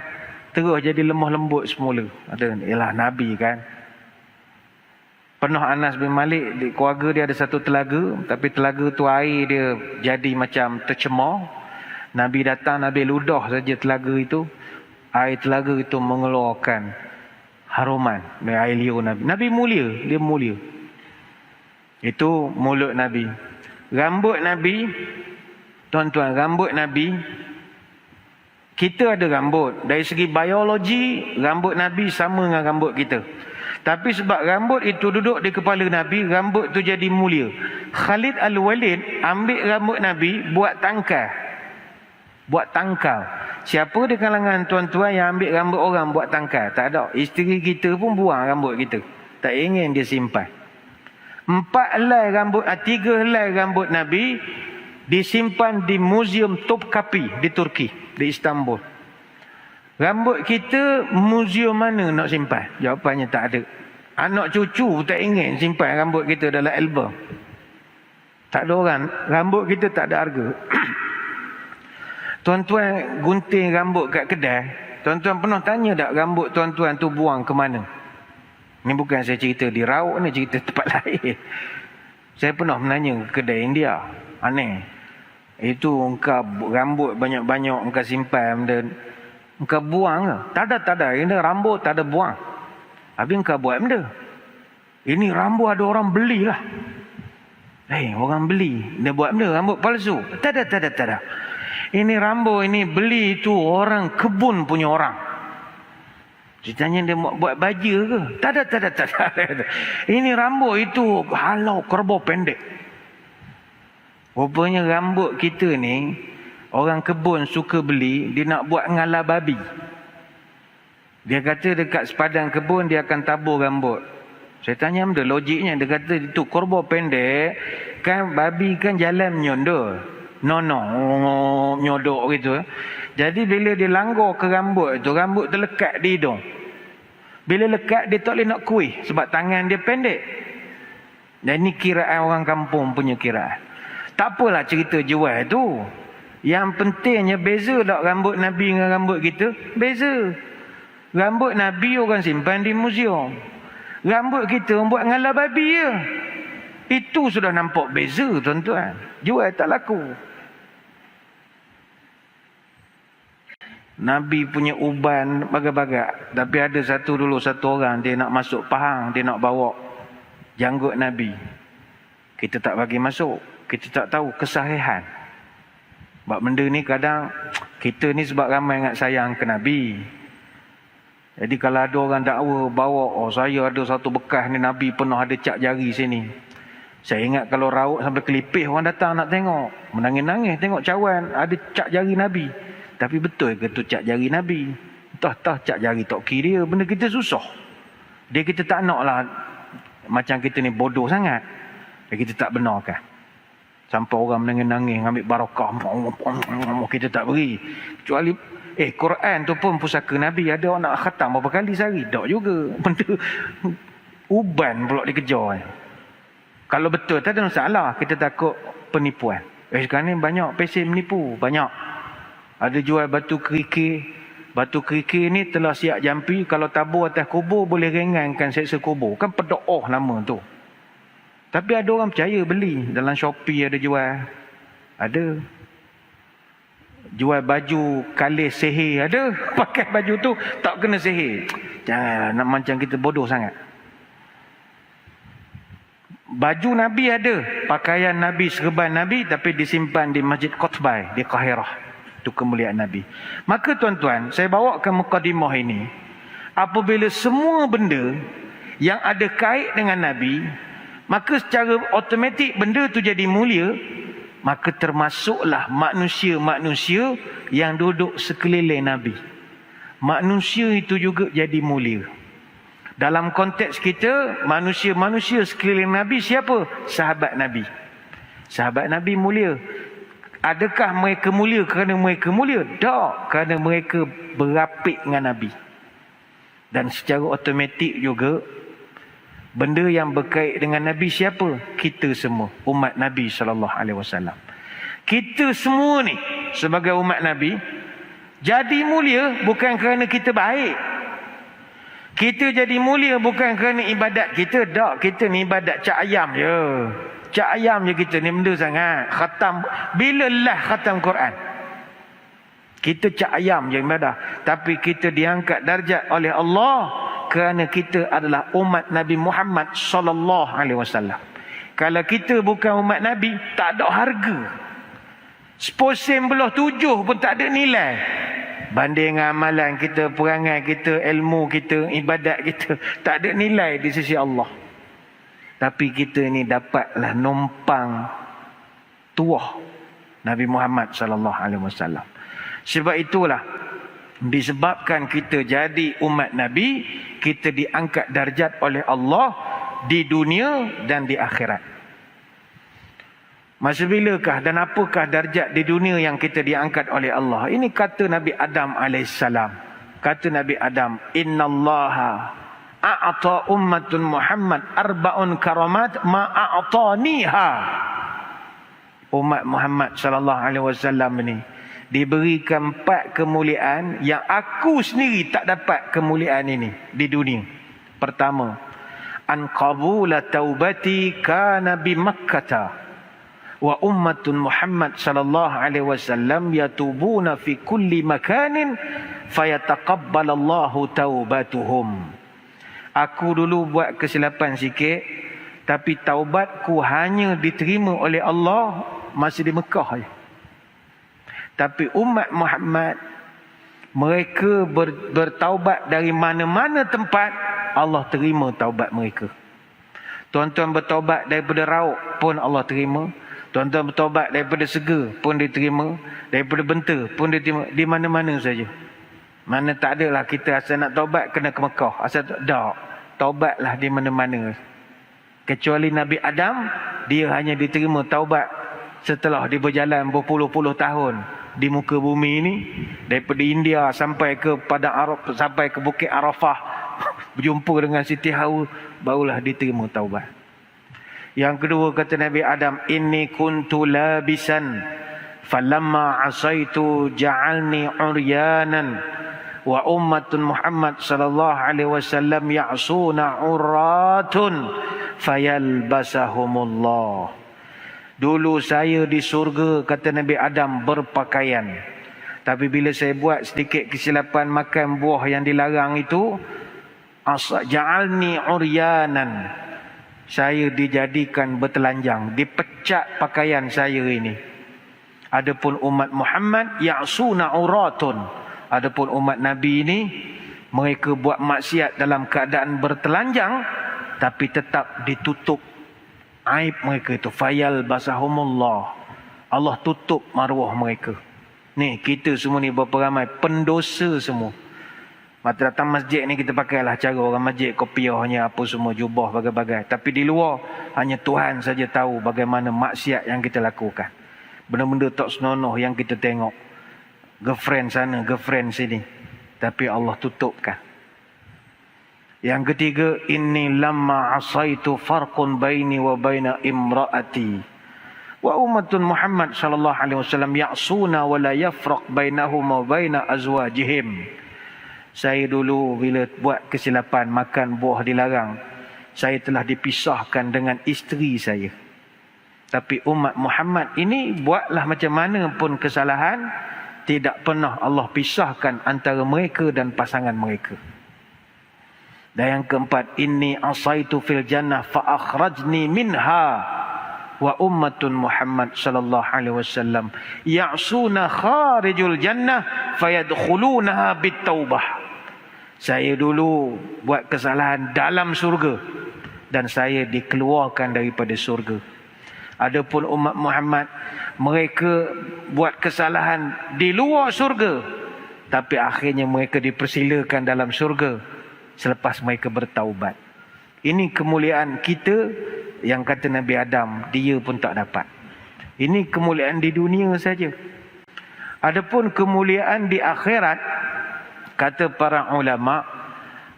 terus jadi lemah lembut semula. Ialah Nabi kan. Pernah Anas bin Malik, di keluarga dia ada satu telaga, tapi telaga tu air dia jadi macam tercemar. Nabi datang, Nabi ludah saja telaga itu, air telaga itu mengeluarkan haruman dari air liur Nabi. Nabi mulia, dia mulia. Itu mulut Nabi. Rambut Nabi, tuan-tuan, rambut Nabi, kita ada rambut. Dari segi biologi, rambut Nabi sama dengan rambut kita. Tapi sebab rambut itu duduk di kepala Nabi, rambut tu jadi mulia. Khalid Al-Walid ambil rambut Nabi, buat tangkal. Buat tangkal. Siapa di kalangan tuan-tuan yang ambil rambut orang buat tangkal? Tak ada. Isteri kita pun buang rambut kita. Tak ingin dia simpan. 4 helai rambut, 3 helai rambut Nabi disimpan di Museum Topkapi di Turki, di Istanbul. Rambut kita museum mana nak simpan? Jawapannya tak ada. Anak cucu tak ingin simpan rambut kita dalam album. Tak ada orang. Rambut kita tak ada harga. Tuan-tuan gunting rambut kat kedai, tuan-tuan pernah tanya tak rambut tuan-tuan tu buang ke mana? Ini bukan saya cerita di Rauk ni, cerita tempat lain. Saya pernah menanya ke kedai India. Aneh. Itu engkau rambut banyak-banyak engkau simpan dan engkau buang ke? Tak ada. Ini rambut tak ada buang. Habis engkau buat benda. Ini rambut ada orang belilah. Orang beli. Dia buat benda rambut palsu. Tak ada. Ini rambut ini beli itu orang kebun punya orang. Ditanya dia buat baja ke? Tak ada. Ini rambut itu halau kerbau pendek. Rupanya rambut kita ni, orang kebun suka beli, dia nak buat ngala babi. Dia kata dekat sepadan kebun dia akan tabur rambut. Saya tanya benda logiknya. Dia kata itu kerbau pendek, kan babi kan jalan menyondur. Nyodok gitu. Jadi bila dia langgar ke rambut tu, rambut terlekat di hidung. Bila lekat dia tak boleh nak kuih sebab tangan dia pendek. Dan ini kiraan orang kampung punya kiraan. Tak apalah cerita jual tu. Yang pentingnya beza tak rambut Nabi dengan rambut kita? Beza. Rambut Nabi orang simpan di museum. Rambut kita orang buat ngala babi je. Itu sudah nampak beza tuan-tuan. Jual tak laku. Nabi punya uban bagak-bagak. Tapi ada satu orang dia nak masuk Pahang, dia nak bawa janggut Nabi. Kita tak bagi masuk. Kita tak tahu kesahihan. Sebab benda ni kadang kita ni sebab ramai sangat sayang ke Nabi. Jadi kalau ada orang dakwa bawa, saya ada satu bekas ni Nabi pernah ada cap jari sini. Saya ingat kalau raut sampai kelipih orang datang nak tengok. Menangis-nangis tengok cawan ada cap jari Nabi. Tapi betul ke tu cap jari Nabi? Entah cap jari toki dia. Benda kita susah. Dia kita tak nak lah. Macam kita ni bodoh sangat. Dia kita tak benarkan. Sampai orang menangis-nangis ambil barakah. Kita tak beri. Kecuali Quran tu pun pusaka Nabi. Ada orang nak khatam berapa kali sehari. Tak juga. Benda uban pula dikejar. Kalau betul tak ada masalah. Kita takut penipuan. Sekarang ni banyak pesen menipu. Banyak. Ada jual batu kerikil. Batu kerikil ni telah siap jampi. Kalau tabur atas kubur boleh ringankan seksa kubur. Kan pedo'oh nama tu. Tapi ada orang percaya beli. Dalam Shopee ada jual. Ada. Jual baju kalis sihir ada. Pakai baju tu tak kena sihir. Janganlah nak macam kita bodoh sangat. Baju Nabi ada. Pakaian Nabi, serban Nabi, tapi disimpan di Masjid Qutbah di Qahirah. Itu kemuliaan Nabi. Maka tuan-tuan, saya bawakan mukadimah ini. Apabila semua benda yang ada kait dengan Nabi, maka secara automatik benda tu jadi mulia. Maka termasuklah manusia-manusia yang duduk sekeliling Nabi. Manusia itu juga jadi mulia. Dalam konteks kita, manusia-manusia sekeliling Nabi siapa? Sahabat Nabi. Sahabat Nabi mulia. Adakah mereka mulia kerana mereka mulia? Tak, kerana mereka berapik dengan Nabi. Dan secara automatik juga, benda yang berkait dengan Nabi siapa? Kita semua, umat Nabi SAW. Kita semua ni sebagai umat Nabi jadi mulia bukan kerana kita baik. Kita jadi mulia bukan kerana ibadat kita. Tak, kita ni ibadat cak ayam je. Cak ayam je kita ni, benda sangat. Khatam, bila lah khatam Quran? Kita cak ayam je ibadah. Tapi kita diangkat darjat oleh Allah kerana kita adalah umat Nabi Muhammad sallallahu alaihi wasallam. Kalau kita bukan umat Nabi, tak ada harga. 10 belah 7 pun tak ada nilai. Banding amalan kita, perangai kita, ilmu kita, ibadat kita, tak ada nilai di sisi Allah. Tapi kita ni dapatlah numpang tuah Nabi Muhammad sallallahu alaihi wasallam. Sebab itulah, disebabkan kita jadi umat Nabi, kita diangkat darjat oleh Allah di dunia dan di akhirat. Masa bilakah dan apakah darjat di dunia yang kita diangkat oleh Allah? Ini kata Nabi Adam AS. Kata Nabi Adam, innallaha a'ata ummatun Muhammad arba'un karamat ma'a'ataniha. Umat Muhammad sallallahu alaihi wasallam ini diberikan 4 kemuliaan yang aku sendiri tak dapat kemuliaan ini di dunia. Pertama, an qabula taubati kana bi Makkah wa ummatun Muhammad sallallahu alaihi wasallam yatubuna fi kulli makanin fayataqabbalallahu taubatuhum. Aku dulu buat kesilapan sikit, tapi taubatku hanya diterima oleh Allah masih di Mekah saja. Tapi umat Muhammad, mereka bertaubat dari mana-mana tempat, Allah terima taubat mereka. Tuan-tuan bertaubat daripada rauk pun Allah terima. Tuan-tuan bertaubat daripada sega pun diterima. Daripada benta pun diterima. Di mana-mana saja. Mana tak adalah kita asal nak taubat kena ke Mekah. Asal tak, taubatlah di mana-mana. Kecuali Nabi Adam, dia hanya diterima taubat setelah dia berjalan berpuluh-puluh tahun di muka bumi ini, daripada India sampai ke Padang Arafah, sampai ke Bukit Arafah, berjumpa dengan Siti Hawa, barulah diterima taubat. Yang kedua kata Nabi Adam, inni kuntu labisan falamma asaitu ja'alni uryanan wa ummatun Muhammad sallallahu alaihi wasallam ya'suna urratun fayalbasahumullah. Dulu saya di surga, kata Nabi Adam, berpakaian. Tapi bila saya buat sedikit kesilapan makan buah yang dilarang itu, ja'alni uryanan, saya dijadikan bertelanjang, dipecat pakaian saya ini. Adapun umat Muhammad ya'suna uratun, adapun umat Nabi ini, mereka buat maksiat dalam keadaan bertelanjang, tapi tetap ditutup aib mereka itu. Fayal basahumullah, Allah tutup maruah mereka. Ni kita semua ni berapa ramai pendosa semua. Mata datang masjid ni kita pakailah cara orang masjid, kopiahnya apa semua, jubah bagai-bagai. Tapi di luar hanya Tuhan saja tahu bagaimana maksiat yang kita lakukan. Benda-benda tak senonoh yang kita tengok. Girlfriend sana, girlfriend sini. Tapi Allah tutupkan. Yang ketiga, inni lamma asaitu farqun baini wa baina imraati wa ummatun Muhammad sallallahu alaihi wasallam ya'suna wa la yafraq bainahum wa baina azwajihim. Saya dulu bila buat kesilapan makan buah dilarang, saya telah dipisahkan dengan isteri saya. Tapi umat Muhammad ini buatlah macam mana pun kesalahan, tidak pernah Allah pisahkan antara mereka dan pasangan mereka. Dan yang keempat, inni asaitu fil jannah fa akhrajni minha wa ummatun Muhammad sallallahu alaihi wasallam ya'suna kharijul jannah fayadkhulunaha bitaubah. Saya dulu buat kesalahan dalam surga dan saya dikeluarkan daripada surga. Adapun umat Muhammad, mereka buat kesalahan di luar surga, tapi akhirnya mereka dipersilakan dalam surga selepas mereka bertaubat. Ini kemuliaan kita yang kata Nabi Adam, dia pun tak dapat. Ini kemuliaan di dunia saja. Adapun kemuliaan di akhirat, kata para ulama,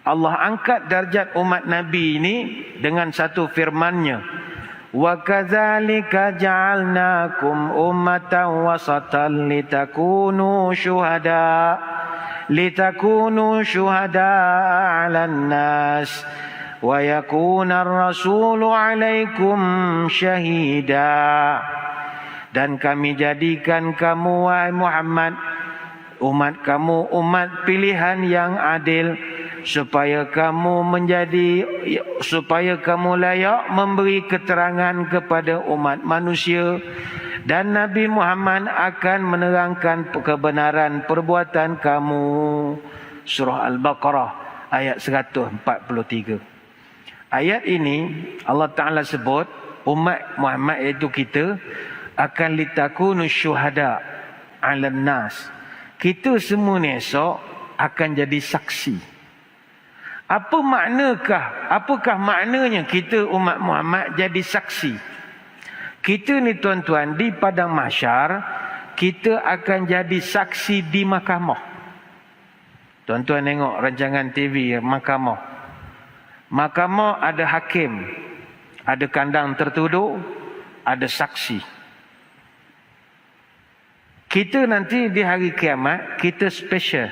Allah angkat darjat umat Nabi ini dengan satu firman-Nya, wa kadzalika ja'alnakum ummatan wasatan litakunu syuhada 'alan nas wa yakuna ar-rasulu 'alaikum syahida. Dan kami jadikan kamu wahai Muhammad, umat kamu umat pilihan yang adil, supaya kamu layak memberi keterangan kepada umat manusia, dan Nabi Muhammad akan menerangkan kebenaran perbuatan kamu. Surah Al-Baqarah ayat 143. Ayat ini Allah Ta'ala sebut umat Muhammad, iaitu kita, akan litakunu syuhada 'alan nas. Kita semua ni esok akan jadi saksi. Apakah maknanya kita umat Muhammad jadi saksi? Kita ni tuan-tuan, di padang mahsyar kita akan jadi saksi di mahkamah. Tuan-tuan tengok rancangan TV mahkamah. Mahkamah ada hakim, ada kandang tertuduh, ada saksi. Kita nanti di hari kiamat kita special.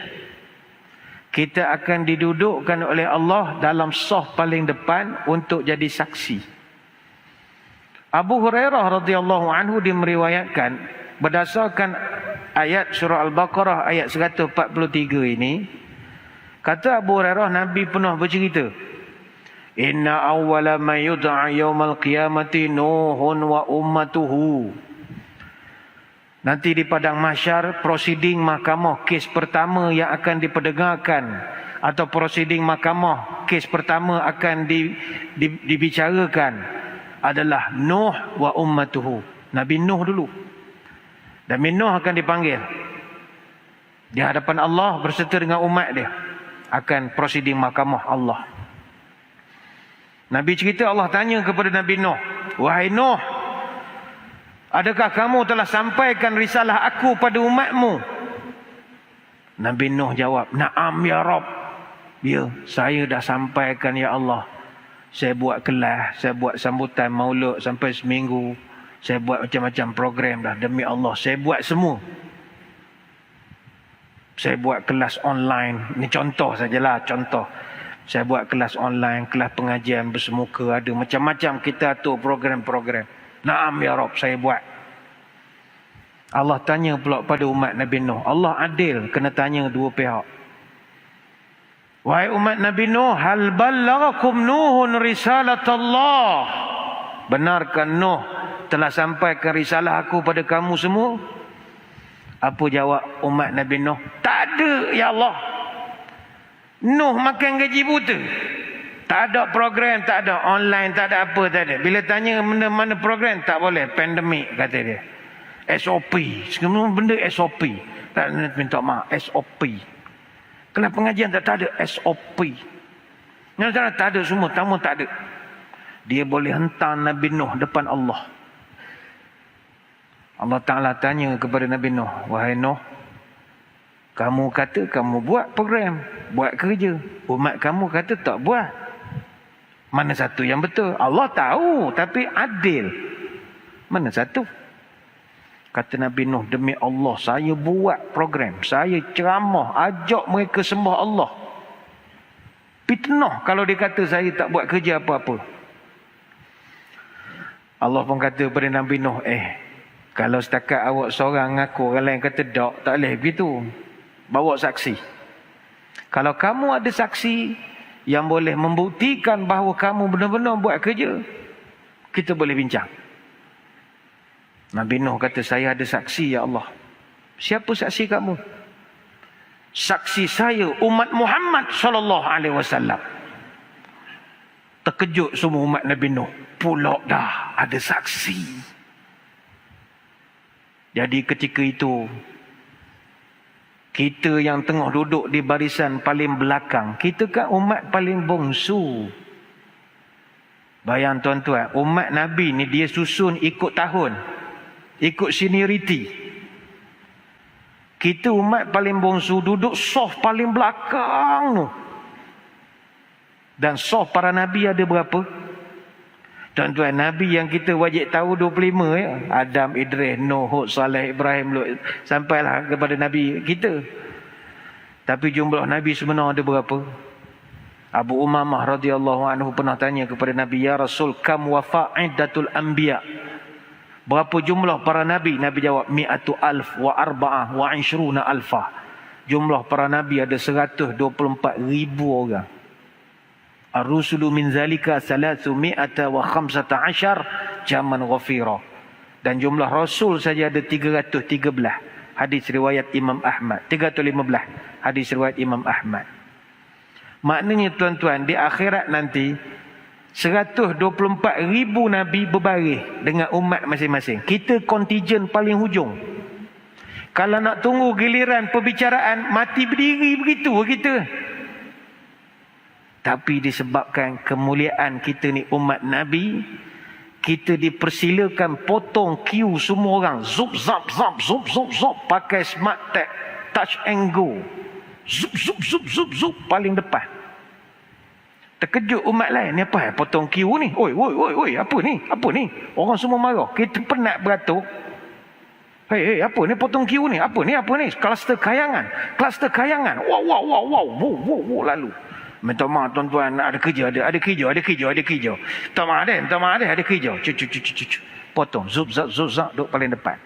Kita akan didudukkan oleh Allah dalam saf paling depan untuk jadi saksi. Abu Hurairah radhiyallahu anhu dimeriwayatkan berdasarkan ayat surah Al-Baqarah ayat 143 ini, kata Abu Hurairah, Nabi pernah bercerita, inna awwala ma yud'a yaumal qiyamati Nuhun wa ummatuhu. Nanti di padang mahsyar, prosiding mahkamah kes pertama yang akan diperdengarkan, atau prosiding mahkamah kes pertama akan dibicarakan adalah Nuh wa ummatuhu. Nabi Nuh dulu. Dan Nabi Nuh akan dipanggil di hadapan Allah berserta dengan umat dia, akan prosiding mahkamah Allah. Nabi cerita, Allah tanya kepada Nabi Nuh, wahai Nuh, adakah kamu telah sampaikan risalah aku pada umatmu? Nabi Nuh jawab, na'am ya Rabb. Ya, saya dah sampaikan ya Allah. Saya buat kelas, saya buat sambutan maulud sampai seminggu. Saya buat macam-macam program dah, demi Allah. Saya buat semua. Saya buat kelas online. Ini contoh sajalah, contoh. Saya buat kelas online, kelas pengajian bersemuka, ada macam-macam kita atur program-program. Naam ya Rabb, saya buat. Allah tanya pula pada umat Nabi Nuh. Allah adil, kena tanya dua pihak. Wahai umat Nabi Nuh, hal ballaghakum Nuhun risalatallah? Benarkah Nuh telah sampaikan risalah aku pada kamu semua? Apa jawab umat Nabi Nuh? Tak ada ya Allah. Nuh makan gaji buta. Tak ada program, tak ada online, tak ada apa, tak ada. Bila tanya mana program, tak boleh. Pandemik, kata dia. SOP. Semua benda SOP. Tak minta maaf, SOP. Kelas pengajian tak ada SOP. Tak ada semua, tamu tak ada. Dia boleh hentar Nabi Nuh depan Allah. Allah Ta'ala tanya kepada Nabi Nuh, wahai Nuh, kamu kata kamu buat program, buat kerja. Umat kamu kata tak buat. Mana satu yang betul? Allah tahu, tapi adil. Mana satu? Kata Nabi Nuh, demi Allah, saya buat program. Saya ceramah, ajak mereka sembah Allah. Fitnah kalau dia kata saya tak buat kerja apa-apa. Allah pun kata kepada Nabi Nuh, Kalau setakat awak seorang ngaku, orang lain kata tak boleh begitu. Bawa saksi. Kalau kamu ada saksi yang boleh membuktikan bahawa kamu benar-benar buat kerja, kita boleh bincang. Nabi Nuh kata, saya ada saksi ya Allah. Siapa saksi kamu? Saksi saya umat Muhammad sallallahu alaihi wasallam. Terkejut semua umat Nabi Nuh. Pulak dah ada saksi. Jadi ketika itu, kita yang tengah duduk di barisan paling belakang, kita kan umat paling bongsu. Bayang tuan-tuan, umat Nabi ni dia susun ikut tahun, ikut senioriti. Kita umat paling bongsu duduk soft paling belakang tu. Dan soft para Nabi ada berapa? Tuan-tuan, Nabi yang kita wajib tahu 25 ya. Adam, Idris, Nuh, Hud, Saleh, Ibrahim, Lut, sampailah kepada Nabi kita. Tapi jumlah Nabi sebenar ada berapa? Abu Umamah radhiyallahu anhu pernah tanya kepada Nabi, ya Rasul, kam wafa'iddatul anbiya? Berapa jumlah para Nabi? Nabi jawab, mi'atu alf wa arba'ah wa ishruna alfah. Jumlah para Nabi ada 124,000 orang. Ar-rusulu min zalika 315 jaman ghafira. Dan jumlah Rasul saja ada 313. Hadis riwayat Imam Ahmad. 315. Hadis riwayat Imam Ahmad. Maknanya tuan-tuan, di akhirat nanti 124,000 Nabi berbaris dengan umat masing-masing. Kita kontijen paling hujung. Kalau nak tunggu giliran perbicaraan, mati berdiri begitu kita. Tapi disebabkan kemuliaan kita ni umat Nabi, kita dipersilakan potong queue semua orang. Zup, zap, zap, zup, zup, zup. Pakai smart tag, touch and go. Zup, zup, zup, zup, zup. Paling depan. Terkejut umat lain. Ni apa? Potong queue ni. Oi, oi, oi, oi. Apa ni? Apa ni? Orang semua marah. Kita penat beratur. Hei, apa ni potong queue ni? Apa ni? Apa ni? Kluster kayangan. Kluster kayangan. Wow, wow, wow, wow. Wow, wow, wow. Lalu. Minta maaf tuan-tuan, ada kerja, ada kerja. Minta maaf ada kerja. Cucu. Potong, zup, duduk paling depan.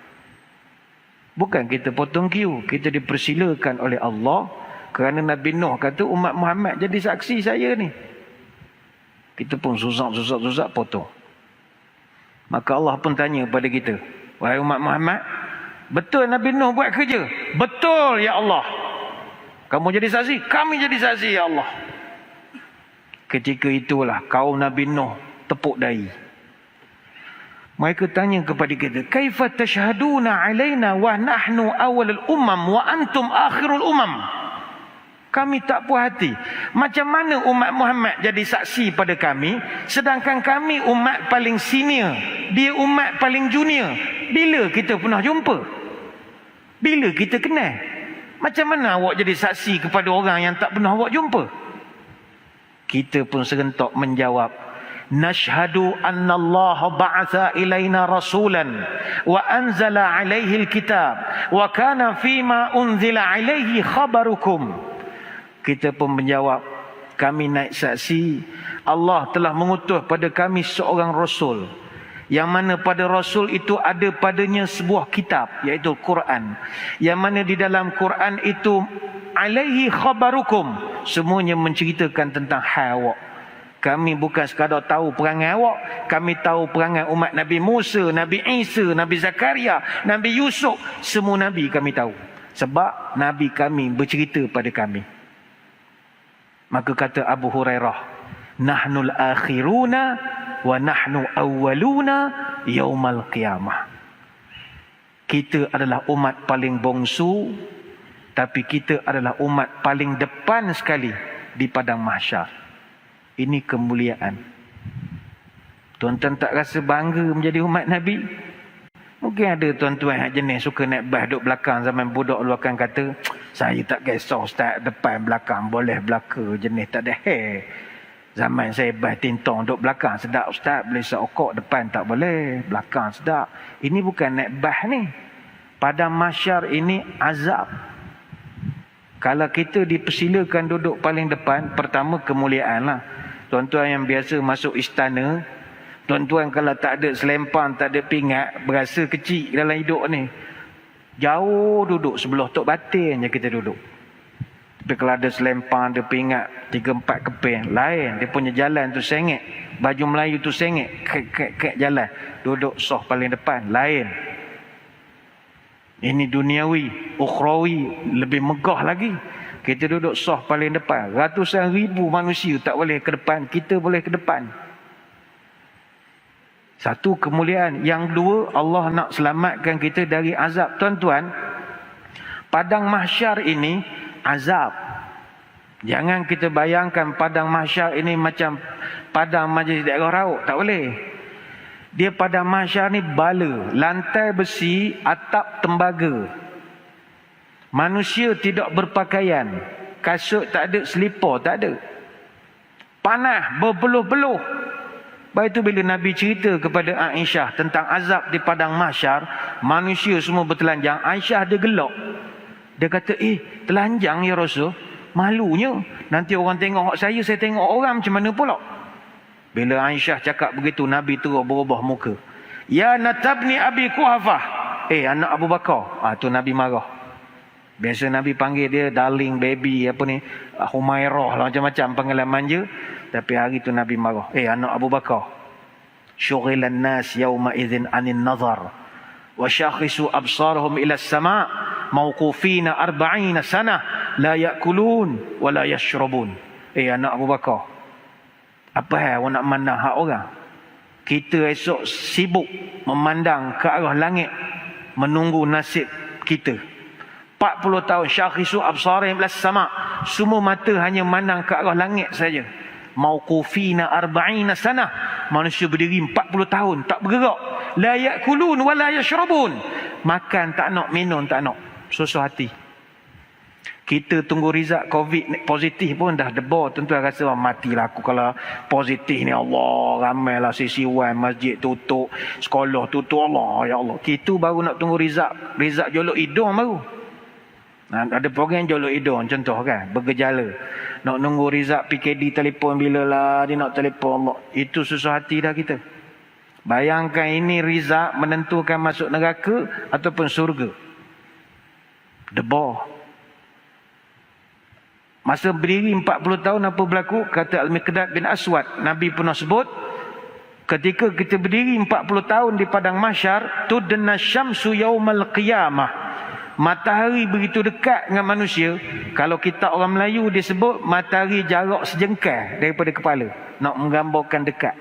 Bukan kita potong queue, kita dipersilakan oleh Allah kerana Nabi Nuh kata umat Muhammad jadi saksi saya ni. Kita pun zuzak potong. Maka Allah pun tanya kepada kita, wahai umat Muhammad, betul Nabi Nuh buat kerja? Betul ya Allah. Kamu jadi saksi? Kami jadi saksi ya Allah. Ketika itulah kaum Nabi Nuh tepuk dahi. Mereka tanya kepada kita, kaifa tashhaduna alaina wa nahnu awalul umam wa antum akhirul umam? Kami tak puas hati. Macam mana umat Muhammad jadi saksi pada kami, sedangkan kami umat paling senior, dia umat paling junior. Bila kita pernah jumpa? Bila kita kenal? Macam mana awak jadi saksi kepada orang yang tak pernah awak jumpa? Kita pun serentak menjawab, nashhadu anna Allah ba'atha ilaina rasulan wa anzala alaihi alkitab wa kana fima unzila alaihi khabarukum. Kita pun menjawab, kami naik saksi Allah telah mengutus pada kami seorang rasul, yang mana pada rasul itu ada padanya sebuah kitab, iaitu Quran, yang mana di dalam Quran itu alaihi khabarukum, semuanya menceritakan tentang hal awak. Kami bukan sekadar tahu perangai awak, kami tahu perangai umat Nabi Musa, Nabi Isa, Nabi Zakaria, Nabi Yusuf. Semua Nabi kami tahu, sebab Nabi kami bercerita pada kami. Maka kata Abu Hurairah, nahnul akhiruna wa nahnu awwaluna yaumal qiyamah. Kita adalah umat paling bongsu, tapi kita adalah umat paling depan sekali di padang mahsyar. Ini kemuliaan. Tuan-tuan tak rasa bangga menjadi umat Nabi? Mungkin ada tuan-tuan yang jenis suka naik bas duduk belakang. Zaman budak dulu akan kata, saya tak kisah ustaz, depan belakang boleh belaka, jenis tak ada hair. Zaman saya bas tintong duduk belakang sedap ustaz, boleh seokok, depan tak boleh, belakang sedap. Ini bukan naik bas ni. Padang mahsyar ini azab. Kalau kita dipersilakan duduk paling depan, pertama kemuliaan lah. Tuan-tuan yang biasa masuk istana, Tuan-tuan, kalau tak ada selempang, tak ada pingat, berasa kecil dalam hidup ni. Jauh duduk sebelah tok batin je kita duduk. Tapi kalau ada selempang, ada pingat, 3-4 keping, lain. Dia punya jalan tu sengit. Baju Melayu tu sengit. Kek jalan. Duduk soh paling depan. Lain. Ini duniawi. Ukhrawi. Lebih megah lagi. Kita duduk soh paling depan. Ratusan ribu manusia tak boleh ke depan. Kita boleh ke depan. Satu kemuliaan. Yang dua, Allah nak selamatkan kita dari azab. Tuan-tuan, padang mahsyar ini azab. Jangan kita bayangkan padang mahsyar ini macam padang majlis daerah rauk. Tak boleh. Dia padang mahsyar ni bala. Lantai besi, atap tembaga. Manusia tidak berpakaian. Kasut tak ada, selipar tak ada. Panas, berbeluh-beluh. Baik itu bila Nabi cerita kepada Aisyah tentang azab di padang mahsyar, manusia semua bertelanjang. Aisyah dia gelak. Dia kata, telanjang ya Rasul? Malunya. Nanti orang tengok saya tengok orang macam mana pula? Bila Aisyah cakap begitu, Nabi terus berubah muka. Ya natabni Abi Quhafah. Anak Abu Bakar. Tu Nabi marah. Biasa Nabi panggil dia darling, baby, apa ni, Humairah lah, macam-macam panggilan manja. Tapi hari tu Nabi marah. Anak Abu Bakar. Syughilan nas yawma idzin anin nazar. Wa syakhisu absarahum ila as-sama' mawqufina 40 sanah la yakulun wa la yashrabun. Anak Abu Bakar, apa hal awak nak mandang hak orang? Kita esok sibuk memandang ke arah langit, menunggu nasib kita. 40 tahun syakhisu absarahum ila as-sama', semua mata hanya mandang ke arah langit saja. Mauqufina 40 sanah, manusia berdiri 40 tahun tak bergerak. La yakulun wa la yashrabun, makan tak nak, minum tak nak, susah hati. Kita tunggu result COVID positif pun dah debar. Tentu rasa matilah aku kalau positif ni. Allah, ramailah sisiwan, masjid tutup, sekolah tutup. Allah, ya Allah. Kita baru nak tunggu result jolok hidung baru. Ada program jolok hidung contoh kan, bergejala. Nak nunggu result PKD telefon bila lah dia nak telefon. Allah, itu susah hati dah kita. Bayangkan ini result menentukan masuk neraka ataupun surga. Debar. Masa berdiri 40 tahun apa berlaku? Kata Al-Miqdad bin Aswad, Nabi pernah sebut, ketika kita berdiri 40 tahun di padang mahsyar, tudna syamsu yaumal qiyamah. Matahari begitu dekat dengan manusia. Kalau kita orang Melayu dia sebut matahari jarak sejengkal daripada kepala. Nak menggambarkan dekat.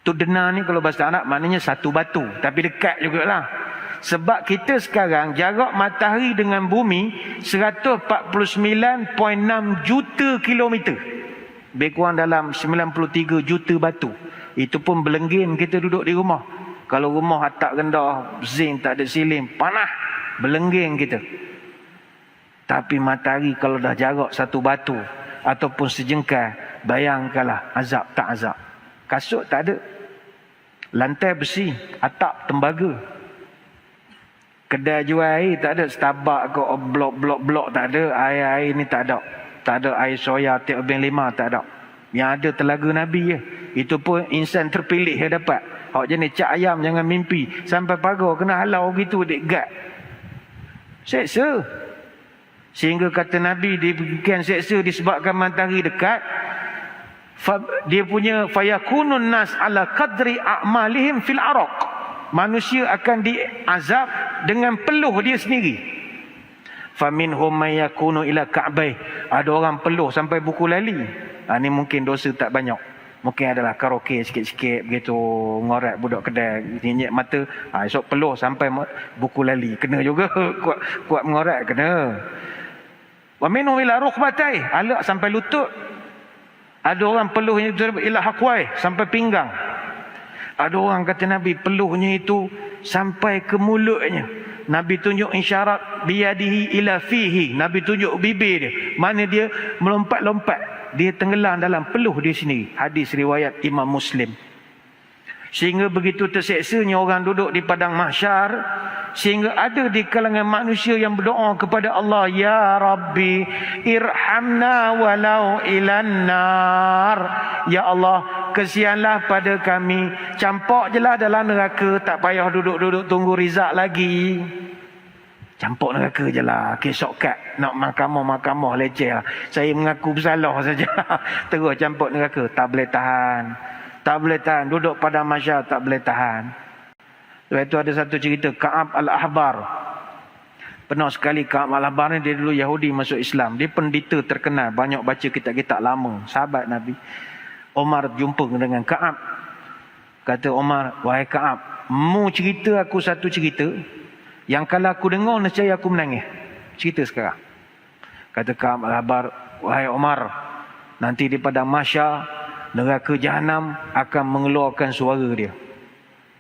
Tudna ni kalau bahasa Arab maknanya satu batu, tapi dekat jugalah. Sebab kita sekarang jarak matahari dengan bumi 149.6 juta kilometer. Lebih kurang dalam 93 juta batu. Itu pun belenggin kita duduk di rumah. Kalau rumah atap rendah, zinc tak ada siling, panas, belenggin kita. Tapi matahari kalau dah jarak satu batu ataupun sejengkal, bayangkanlah azab tak azab. Kasut tak ada. Lantai besi, atap tembaga. Kedai jual air tak ada, Starbucks ke blok tak ada, air ni tak ada. Tak ada air soya tiap bin 5 tak ada. Yang ada telaga Nabi je. Itu pun insan terpilih yang dapat. Hak jenis cak ayam jangan mimpi. Sampai pagar kena halau gitu dek gad. Seksa. Sehingga kata Nabi diberikan seksa disebabkan matahari dekat. Dia punya fayakunun nas ala qadri a'malihim fil araq. Manusia akan diazab dengan peluh dia sendiri. Faminhum may yakunu ila ka'bai. Ada orang peluh sampai buku lali. Ni mungkin dosa tak banyak. Mungkin adalah karaoke sikit-sikit begitu, ngorat budak kedai, nyinyek mata, esok peluh sampai buku lali. Kena juga kuat mengorat kena. Wa minhum ila rukbatai, alak sampai lutut. Ada orang peluhnya ila haqwai, sampai pinggang. Ada orang kata Nabi peluhnya itu sampai ke mulutnya. Nabi tunjuk isyarat biyadihi ila fihi. Nabi tunjuk bibir dia. Mana dia melompat-lompat. Dia tenggelam dalam peluh dia sendiri. Hadis riwayat Imam Muslim. Sehingga begitu terseksanya orang duduk di padang mahsyar. Sehingga ada di kalangan manusia yang berdoa kepada Allah. Ya Rabbi irhamna walau ilan nar. Ya Allah, kesianlah pada kami. Campak je lah dalam neraka, tak payah duduk-duduk tunggu rizak lagi. Campur neraka je lah. Shortcut nak mahkamah leceh lah. Saya mengaku bersalah saja. Terus campur neraka. Tak boleh tahan. Tak boleh tahan. Duduk pada mahsyar tak boleh tahan. Lepas itu ada satu cerita. Ka'ab al-Ahbar. Pernah sekali Ka'ab al-Ahbar ni, dia dulu Yahudi masuk Islam. Dia pendeta terkenal. Banyak baca kitab-kitab lama. Sahabat Nabi. Omar jumpa dengan Ka'ab. Kata Omar, wahai Ka'ab, mu cerita aku satu cerita yang kalau aku dengar nescaya aku menangis. Cerita sekarang. Kata Ka'ab al-Ahbar, wahai Omar, nanti di padang mahsyar neraka Jahanam akan mengeluarkan suara dia.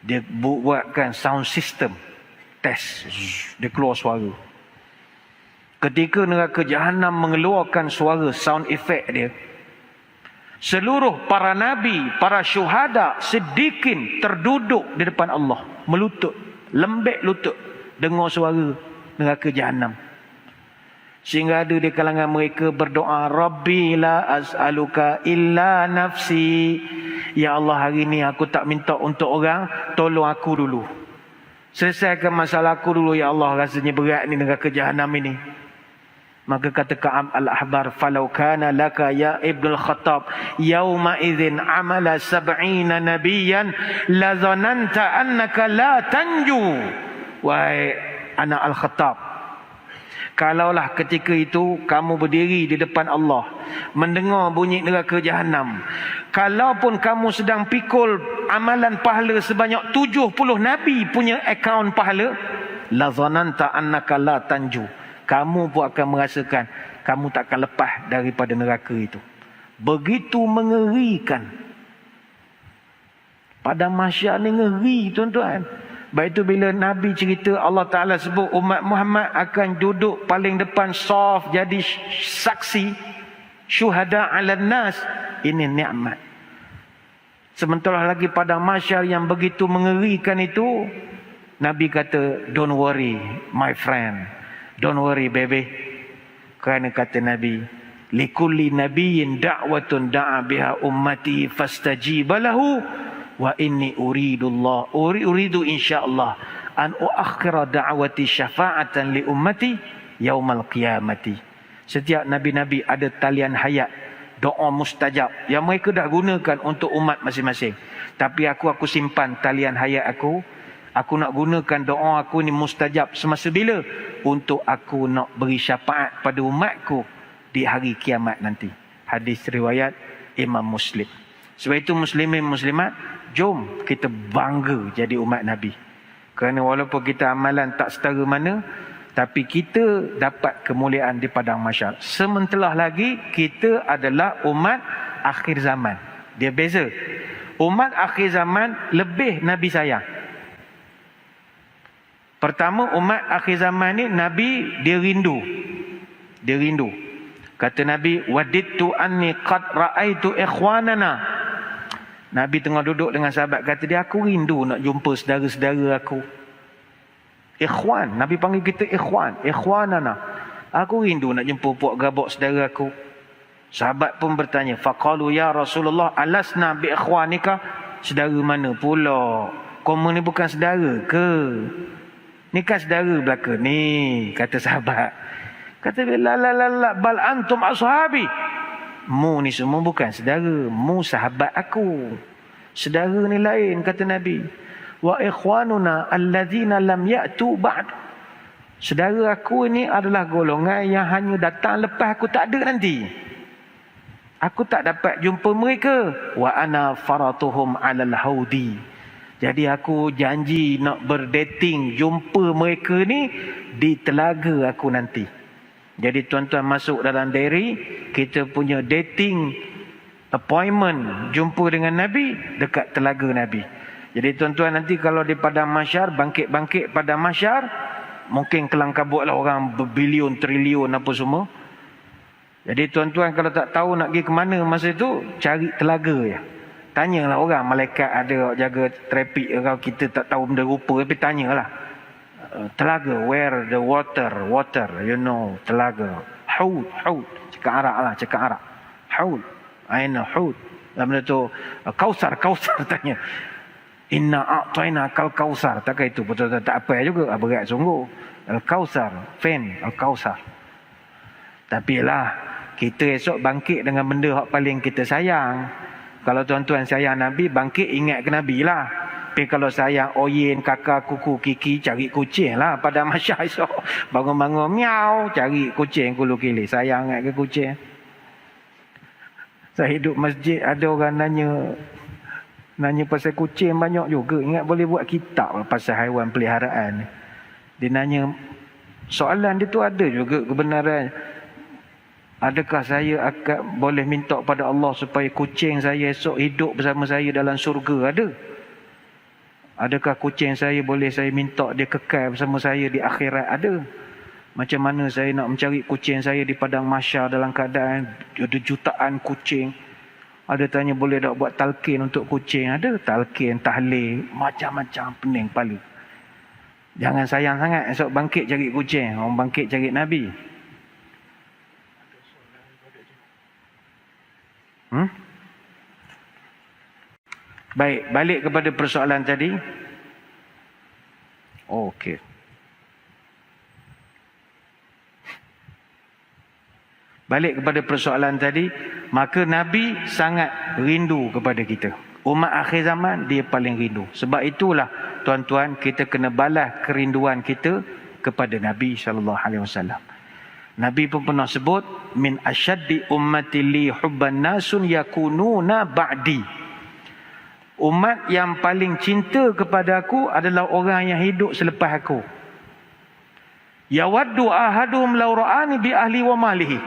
Dia buatkan sound system test, dia keluar suara. Ketika neraka Jahanam mengeluarkan suara sound effect dia, seluruh para nabi, para syuhada, siddiqin terduduk di depan Allah, melutut, lembek lutut, dengar suara neraka Jahanam. Sehingga ada di kalangan mereka berdoa, Rabbi la as'aluka illa nafsi. Ya Allah, hari ni aku tak minta untuk orang, tolong aku dulu. Selesaikan masalah aku dulu ya Allah, rasanya berat ni neraka Jahanam ini. Maka kata Ka'ab al-Ahbar, falau kana laka ya Ibnul Khattab yauma idzin amala 70 nabiyan la zananta annaka la tanju. Wahai anak Al-Khattab, kalaulah ketika itu kamu berdiri di depan Allah, mendengar bunyi neraka Jahanam, kalaupun kamu sedang pikul amalan pahala sebanyak 70 nabi punya akaun pahala, la zananta annaka la tanju, kamu pun akan merasakan kamu tak akan lepas daripada neraka itu. Begitu mengerikan. Padang mahsyar ni ngeri, tuan-tuan. Baik itu bila Nabi cerita, Allah Ta'ala sebut umat Muhammad akan duduk paling depan saf, jadi saksi, syuhada ala nas. Ini nikmat. Sementara lagi padang mahsyar yang begitu mengerikan itu, Nabi kata, don't worry my friend, don't worry baby. Kerana kata Nabi, likulli nabiyyin da'watun da'a biha ummati fastajiba lahu wa inni uridu insyaallah an uakhira da'wati syafa'atan li ummati yaumal qiyamati. Setiap nabi-nabi ada talian hayat, doa mustajab yang mereka dah gunakan untuk umat masing-masing. Tapi aku simpan talian hayat aku. Aku nak gunakan doa aku ni mustajab semasa bila? Untuk aku nak beri syafaat pada umatku di hari kiamat nanti. Hadis riwayat Imam Muslim. Sebab itu muslimin muslimat, jom kita bangga jadi umat Nabi. Kerana walaupun kita amalan tak setara mana, tapi kita dapat kemuliaan di padang mahsyar. Sementara lagi kita adalah umat akhir zaman. Dia beza. Umat akhir zaman lebih Nabi sayang. Pertama, umat akhir zaman ni Nabi dia rindu. Dia rindu. Kata Nabi, wadidtu anni qad ra'aitu ikhwanana. Nabi tengah duduk dengan sahabat, kata dia, aku rindu nak jumpa saudara-saudara aku. Ikhwan, Nabi panggil kita ikhwan, ikhwanana. Aku rindu nak jumpa puak gabak saudara aku. Sahabat pun bertanya, faqalu ya Rasulullah alasna bi ikhwanika? Saudara mana pula? Kamu ni bukan saudara ke? Ni kan saudara belaka ni, kata sahabat. Kata dia, la bal antum ashabi. Mu ni semua bukan saudara, mu sahabat aku. Saudara ni lain, kata Nabi. Wa ikhwanuna allazina lam ya'tu ba'd. Saudara aku ni adalah golongan yang hanya datang lepas aku tak ada nanti. Aku tak dapat jumpa mereka. Wa ana faratuhum 'alal haudi. Jadi aku janji nak berdating jumpa mereka ni di telaga aku nanti. Jadi tuan-tuan masuk dalam diary, kita punya dating appointment jumpa dengan Nabi dekat telaga Nabi. Jadi tuan-tuan nanti kalau di padang mahsyar, bangkit-bangkit padang mahsyar, mungkin kelang kabutlah orang berbilion, trilion apa semua. Jadi tuan-tuan kalau tak tahu nak pergi ke mana masa itu, cari telaga ya. Tanyalah orang, malaikat ada jaga trafik, kalau kita tak tahu benda rupa, tapi tanyalah. Telaga, where the water, you know, telaga. Haud, cakap Arab lah, cakap Arab. Haud, aina haud. Benda tu Kausar tanya. Inna a'taina kal kausar. Takkan itu betul-betul tak apa juga. Berat sungguh. Al-Kausar. Fan. Al-Kausar. Tapi lah, kita esok bangkit dengan benda yang paling kita sayang. Kalau tuan-tuan sayang Nabi, bangkit ingat ke Nabi lah. Tapi kalau sayang oyen, kakak, kuku, kiki, cari kucing lah. Pada masyarakat esok, bangun-bangun, miau, cari kucing, kulu kili. Sayang ingat ke kucing? Saya hidup masjid, ada orang nanya pasal kucing banyak juga. Ingat boleh buat kitab pasal haiwan peliharaan. Dia nanya, soalan dia tu ada juga kebenaran. Adakah saya akan boleh minta pada Allah supaya kucing saya esok hidup bersama saya dalam syurga? Ada. Adakah kucing saya boleh saya minta dia kekal bersama saya di akhirat? Ada. Macam mana saya nak mencari kucing saya di padang mahsyar dalam keadaan ada jutaan kucing? Ada tanya boleh tak buat talqin untuk kucing? Ada talqin, tahlil, macam-macam pening kepala. Jangan sayang sangat esok bangkit cari kucing. Orang bangkit cari Nabi. Baik, balik kepada persoalan tadi. Okey. Balik kepada persoalan tadi, maka Nabi sangat rindu kepada kita. Umat akhir zaman dia paling rindu. Sebab itulah tuan-tuan, kita kena balas kerinduan kita kepada Nabi SAW. Nabi pun pernah sebut, min asyaddi ummati li hubban nasun yakununa ba'di. Umat yang paling cinta kepada aku adalah orang yang hidup selepas aku. Yawaddu ahaduhum law ra'ani bi ahli wa malihi.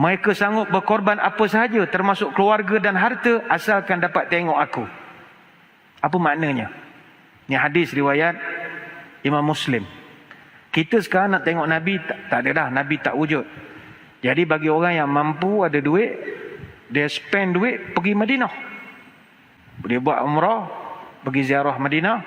Mereka sanggup berkorban apa sahaja termasuk keluarga dan harta asalkan dapat tengok aku. Apa maknanya? Ini hadis riwayat Imam Muslim. Kita sekarang nak tengok Nabi, tak ada dah. Nabi tak wujud. Jadi bagi orang yang mampu, ada duit, dia spend duit pergi Madinah. Dia buat umrah, pergi ziarah Madinah,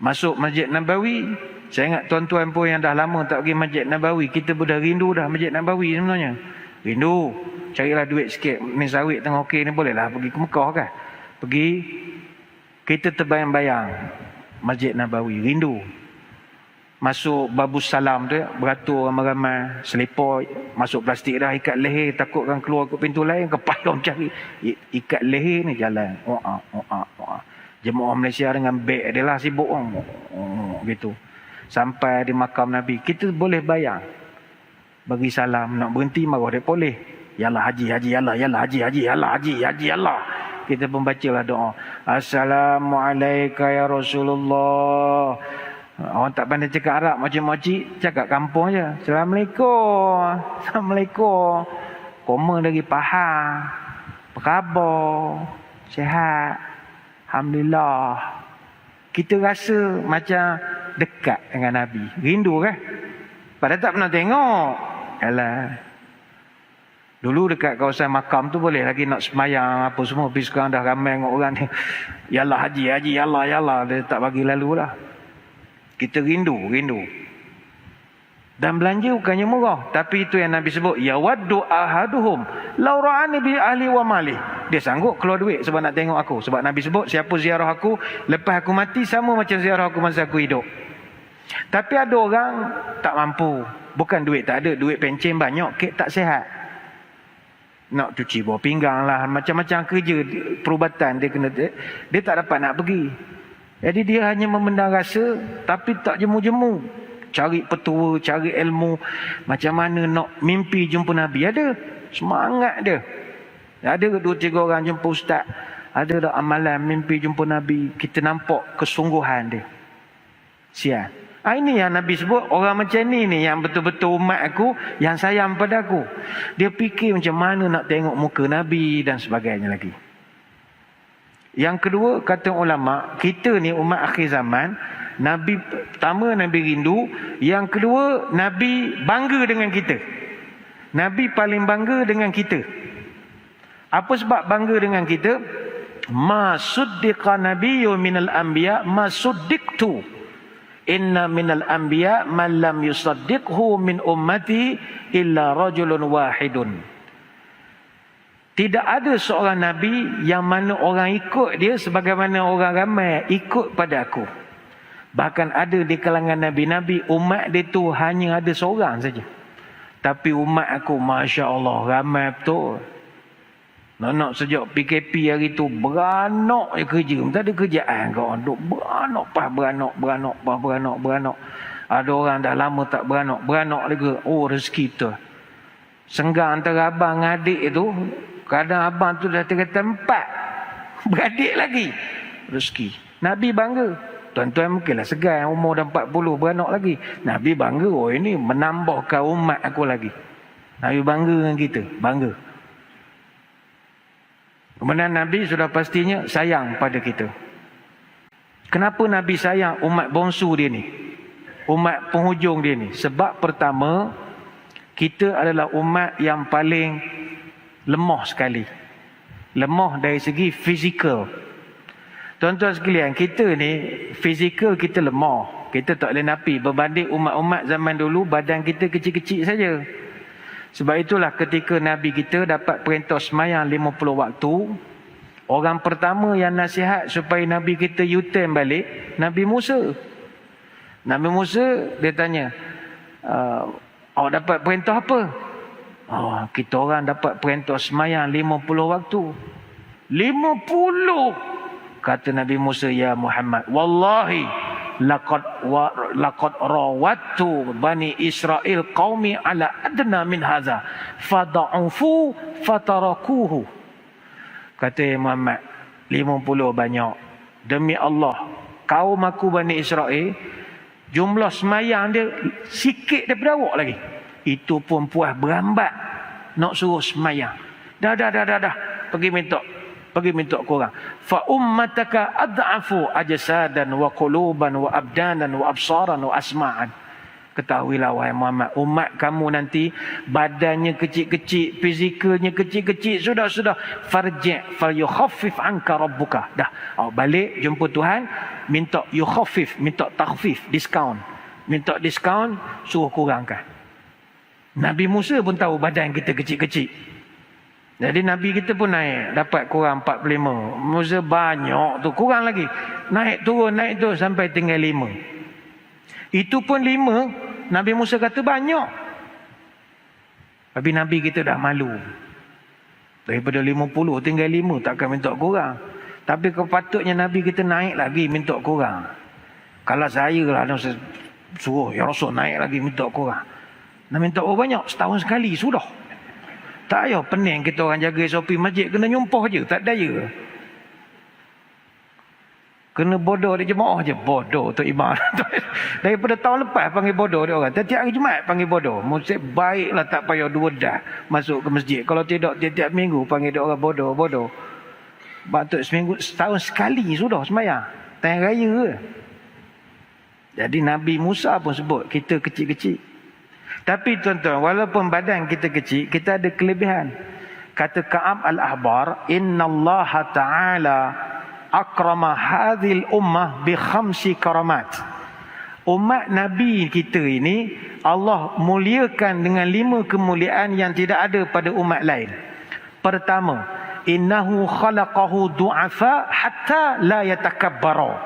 masuk Masjid Nabawi. Saya ingat tuan-tuan pun yang dah lama tak pergi Masjid Nabawi, kita pun dah rindu dah Masjid Nabawi sebenarnya. Rindu. Carilah duit sikit. Min sawit tengah okey ni bolehlah pergi ke Mekah kan. Pergi, kita terbayang-bayang Masjid Nabawi. Rindu. Masuk Babus Salam tu, beratur ramai-ramai, selipar, masuk plastik dah, ikat leher, takutkan keluar ke pintu lain, kepayang cari. Ikat leher ni jalan. Jemaah Malaysia dengan beg dia lah sibuk. Gitu. Sampai di makam Nabi, kita boleh bayang. Bagi salam, nak berhenti marah dia boleh. Yalah haji, yalah haji, yalah haji, yalah. Kita pun bacalah doa. Assalamualaikum ya Rasulullah. Orang tak pandai cakap Arab, makcik-makcik cakap kampung je. Assalamualaikum. Assalamualaikum. Koma dari Pahang. Apa khabar? Sihat? Alhamdulillah. Kita rasa macam dekat dengan Nabi. Rindu kan? Padahal tak pernah tengok. Yalah. Dulu dekat kawasan makam tu boleh lagi nak semayang apa semua. Tapi sekarang dah ramai dengan orang ni. Yalah haji, yalah. Dia tak bagi lalu lah. Kita rindu. Dan belanja bukannya murah. Tapi itu yang Nabi sebut. Yawaddu ahaduhum law ra'ani bi ahli wa mali. Dia sanggup keluar duit sebab nak tengok aku. Sebab Nabi sebut, siapa ziarah aku lepas aku mati sama macam ziarah aku masa aku hidup. Tapi ada orang tak mampu. Bukan duit tak ada. Duit pencen banyak. Kek tak sihat. Nak cuci bawah pinggang lah. Macam-macam kerja perubatan dia kena. Dia tak dapat nak pergi. Jadi dia hanya memendam rasa, tapi tak jemu-jemu. Cari petua, cari ilmu. Macam mana nak mimpi jumpa Nabi. Ada semangat dia. Ada 2-3 orang jumpa ustaz. Ada dah amalan mimpi jumpa Nabi. Kita nampak kesungguhan dia. Siap. Ini yang Nabi sebut. Orang macam ni yang betul-betul umat aku, yang sayang pada aku. Dia fikir macam mana nak tengok muka Nabi dan sebagainya lagi. Yang kedua, kata ulama, kita ni umat akhir zaman, Nabi pertama Nabi rindu, yang kedua Nabi bangga dengan kita. Nabi paling bangga dengan kita. Apa sebab bangga dengan kita? Ma suddiqa nabiyyu minal anbiya ma suddiqtu. Inna minal anbiya man lam yusaddiqhu min ummati illa rajulun wahidun. Tidak ada seorang Nabi yang mana orang ikut dia sebagaimana orang ramai ikut pada aku. Bahkan ada di kalangan Nabi-Nabi, umat dia tu hanya ada seorang saja. Tapi umat aku, Masya Allah, ramai betul. Nak sejak PKP hari tu, beranak je kerja. Tak ada kerjaan kau. Duk beranak. Ada orang dah lama tak beranak lagi. Oh, rezeki tu. Senggang antara abang dengan adik tu, kadang abang tu dah 3 tempat. Beradik lagi. Rezeki. Nabi bangga. Tuan-tuan mungkinlah segan umur dah 40 beranak lagi. Nabi bangga, oh ini menambahkan umat aku lagi. Nabi bangga dengan kita, bangga. Kemudian Nabi sudah pastinya sayang pada kita. Kenapa Nabi sayang umat bongsu dia ni? Umat penghujung dia ni. Sebab pertama, kita adalah umat yang paling lemah sekali. Lemah dari segi fizikal. Tuan-tuan sekalian, kita ni fizikal kita lemah. Kita tak boleh napi. Berbanding umat-umat zaman dulu, badan kita kecil-kecil saja. Sebab itulah ketika Nabi kita dapat perintah semayang 50 waktu, orang pertama yang nasihat supaya Nabi kita U-turn balik, Nabi Musa. Nabi Musa, dia tanya, awak dapat perintah apa? Oh, kita orang dapat perintah semayang 50 waktu. 50! Kata Nabi Musa, ya Muhammad, wallahi laqad rawattu bani Israel qaumi ala adna min hadza fada'ufu fatarakuhu. Kata Muhammad, 50 banyak. Demi Allah, kaum aku Bani Israel, jumlah semayang dia sikit daripada awak lagi. Itu pun puas berambat nak suruh semayang. Dah. Pergi minta korang. Fa ummataka ad'afu ajsadan wa quluban wa abdanan wa absaran wa asma'an. Ketahuilah wahai Muhammad, umat kamu nanti badannya kecil-kecil, fizikalnya kecil-kecil, sudah farji' falyukhaffif anka rabbuka. Dah, balik jumpa Tuhan, minta yukhaffif, minta takhfif, diskaun. Minta diskaun, suruh kurangkan. Nabi Musa pun tahu badan kita kecil-kecil. Jadi Nabi kita pun naik, dapat kurang 45. Musa banyak tu, kurang lagi. Naik turun sampai tinggal 5. Itu pun 5, Nabi Musa kata banyak. Tapi Nabi kita dah malu. Daripada 50 tinggal 5, takkan minta kurang. Tapi kepatutnya Nabi kita naik lagi minta kurang. Kalau saya lah, suruh ya Rasul naik lagi minta kurang. Nak minta banyak, setahun sekali sudah. Tak payah pening kita orang jaga SOP masjid, kena nyumpah je, tak daya. Kena bodoh di jemaah je, bodoh tu imam. Daripada tahun lepas panggil bodoh dia orang. Tiap hari Jumaat panggil bodoh. Maksud baiklah tak payah 2 dah masuk ke masjid. Kalau tidak tiap minggu panggil dia orang bodoh. Patut seminggu, setahun sekali sudah semayang. Tayang raya ke. Jadi Nabi Musa pun sebut kita kecil-kecil. Tapi tuan-tuan, walaupun badan kita kecil, kita ada kelebihan. Kata Ka'ab al-Ahbar, innallaha ta'ala akrama hadhil ummah bi 5 karamat. Umat Nabi kita ini, Allah muliakan dengan 5 kemuliaan yang tidak ada pada umat lain. Pertama, innahu khalaqahu du'afa hatta la yatakabbara.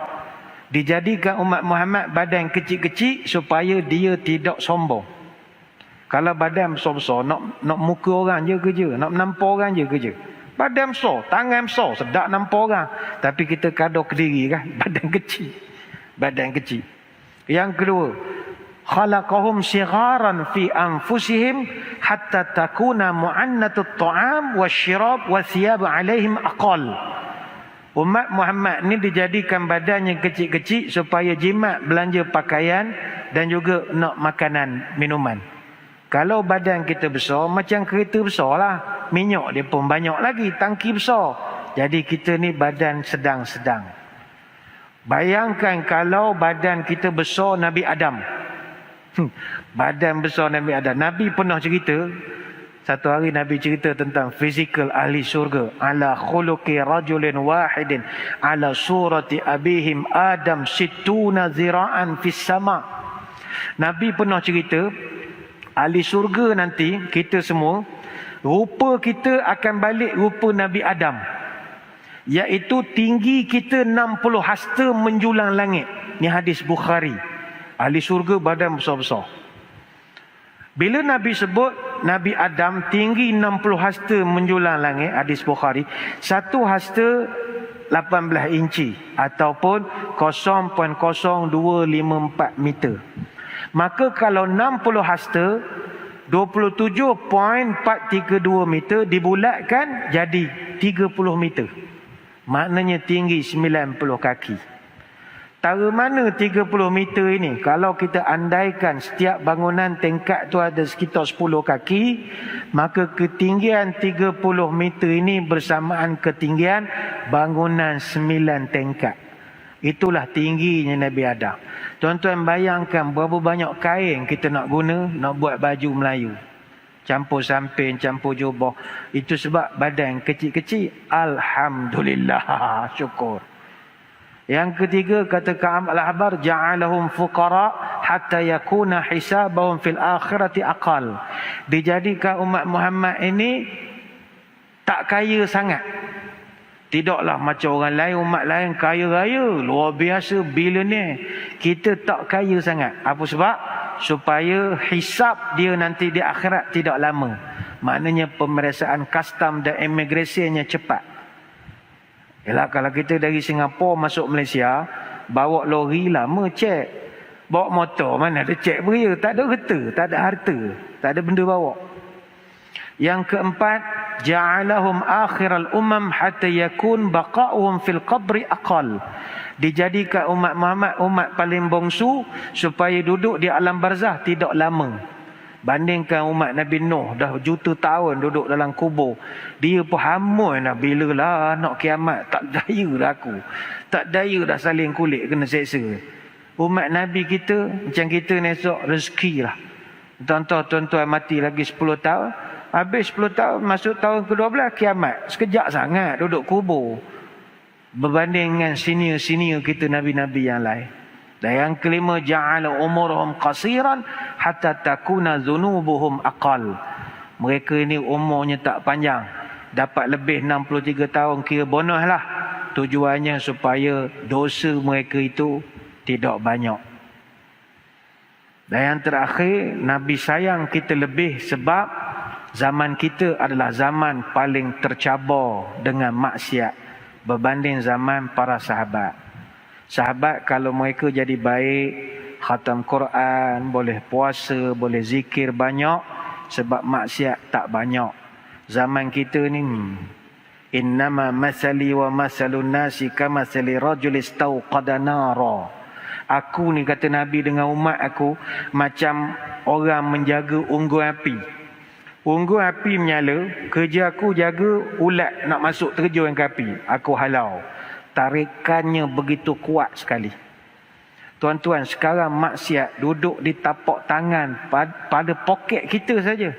Dijadikan umat Muhammad badan kecil-kecil supaya dia tidak sombong. Kalau badan besar-besar, nak muka orang je kerja, nak nampak orang je kerja. Badan besar, tangan besar, sedap nampak orang. Tapi kita kadar ke diri kan, badan kecil. Yang kedua, khalaqahum sigharan fi anfusihim hatta takuna mu'annatut ta'am wasyirab wa thiyab alaihim aqal. Umat Muhammad ni dijadikan badannya kecil-kecil supaya jimat belanja pakaian dan juga nak makanan, minuman. Kalau badan kita besar, macam kereta besar lah. Minyak dia pun banyak lagi, tangki besar. Jadi kita ni badan sedang-sedang. Bayangkan kalau badan kita besar Nabi Adam. Badan besar Nabi Adam. Nabi pernah cerita, satu hari Nabi cerita tentang fizikal ahli syurga. Ala khuluqi rajulin wahidin ala surati abihim Adam situna zira'an fis sama. Nabi pernah cerita, ahli syurga nanti, kita semua, rupa kita akan balik rupa Nabi Adam, iaitu tinggi kita 60 hasta menjulang langit. Ni hadis Bukhari. Ahli syurga badan besar-besar. Bila Nabi sebut Nabi Adam tinggi 60 hasta menjulang langit, hadis Bukhari, satu hasta 18 inci ataupun 0.0254 meter. Maka kalau 60 hasta 27.432 meter dibulatkan jadi 30 meter. Maknanya tinggi 90 kaki. Tara mana 30 meter ini? Kalau kita andaikan setiap bangunan tingkat tu ada sekitar 10 kaki, maka ketinggian 30 meter ini bersamaan ketinggian bangunan 9 tingkat. Itulah tingginya Nabi Adam. Tuan-tuan bayangkan berapa banyak kain kita nak guna nak buat baju Melayu. Campur samping, campur jubah. Itu sebab badan kecil-kecil. Alhamdulillah. Syukur. Yang ketiga kata Ka'ab al-Ahbar, ja'alahum fuqara hatta yakuna hisabahum fil akhirati aqal. Dijadikan umat Muhammad ini tak kaya sangat. Tidaklah macam orang lain, umat lain kaya raya, luar biasa, billionaire. Kita tak kaya sangat. Apa sebab? Supaya hisab dia nanti di akhirat tidak lama. Maknanya pemeriksaan custom dan imigrasinya cepat. Yalah, kalau kita dari Singapura masuk Malaysia, bawa lori lama cek. Bawa motor mana ada cek beria, tak ada kereta, tak ada harta, tak ada benda bawa. Yang keempat, ja'alahum akhiral umam hatta yakun baqa'uhum fil qabri aqal. Dijadikan umat Muhammad umat paling bongsu supaya duduk di alam barzah tidak lama. Bandingkan umat Nabi Nuh dah juta tahun duduk dalam kubur. Dia pun hamun dah, bilalah nak kiamat, tak daya dah aku. Tak daya dah saling kulit kena seksa. Umat Nabi kita macam kita ni esok rezeki lah. Tuan-tuan mati lagi 10 tahun. Habis 10 tahun, masuk tahun ke-12, kiamat. Sekejap sangat duduk kubur. Berbanding dengan senior-senior kita Nabi-Nabi yang lain. Dan yang kelima, ja'ala umurhum qasiran hatta takuna dhunubuhum aqal. Mereka ini umurnya tak panjang. Dapat lebih 63 tahun, kira bonus lah. Tujuannya supaya dosa mereka itu tidak banyak. Dan yang terakhir, Nabi sayang kita lebih sebab zaman kita adalah zaman paling tercabar dengan maksiat berbanding zaman para sahabat. Sahabat kalau mereka jadi baik, khatam Quran, boleh puasa, boleh zikir banyak, sebab maksiat tak banyak. Zaman kita ni, innama masali wa masalun nasi kamasali rajulis tauqada nara. Aku ni, kata Nabi dengan umat aku, macam orang menjaga unggun api. Unggun api menyala, kerja aku jaga ulat nak masuk terjun ke api. Aku halau. Tarikannya begitu kuat sekali. Tuan-tuan, sekarang maksiat duduk di tapak tangan pada poket kita saja.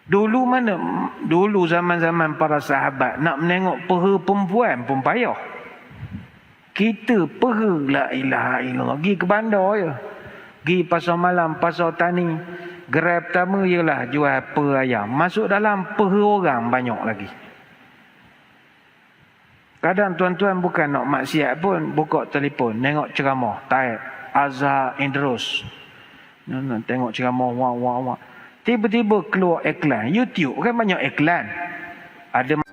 Dulu mana? Dulu zaman-zaman para sahabat nak menengok peha perempuan pun payah. Kita peha, la ilaha illallah, pergi ke bandar je. Pergi pasar malam, pasar tani. Gerai pertama ialah jual peha ayam. Masuk dalam peha orang banyak lagi. Kadang tuan-tuan bukan nak maksiat pun, buka telefon, tengok ceramah, taib, Azhar Idrus. Tengok ceramah, wah. Tiba-tiba keluar iklan. YouTube kan banyak iklan. Ada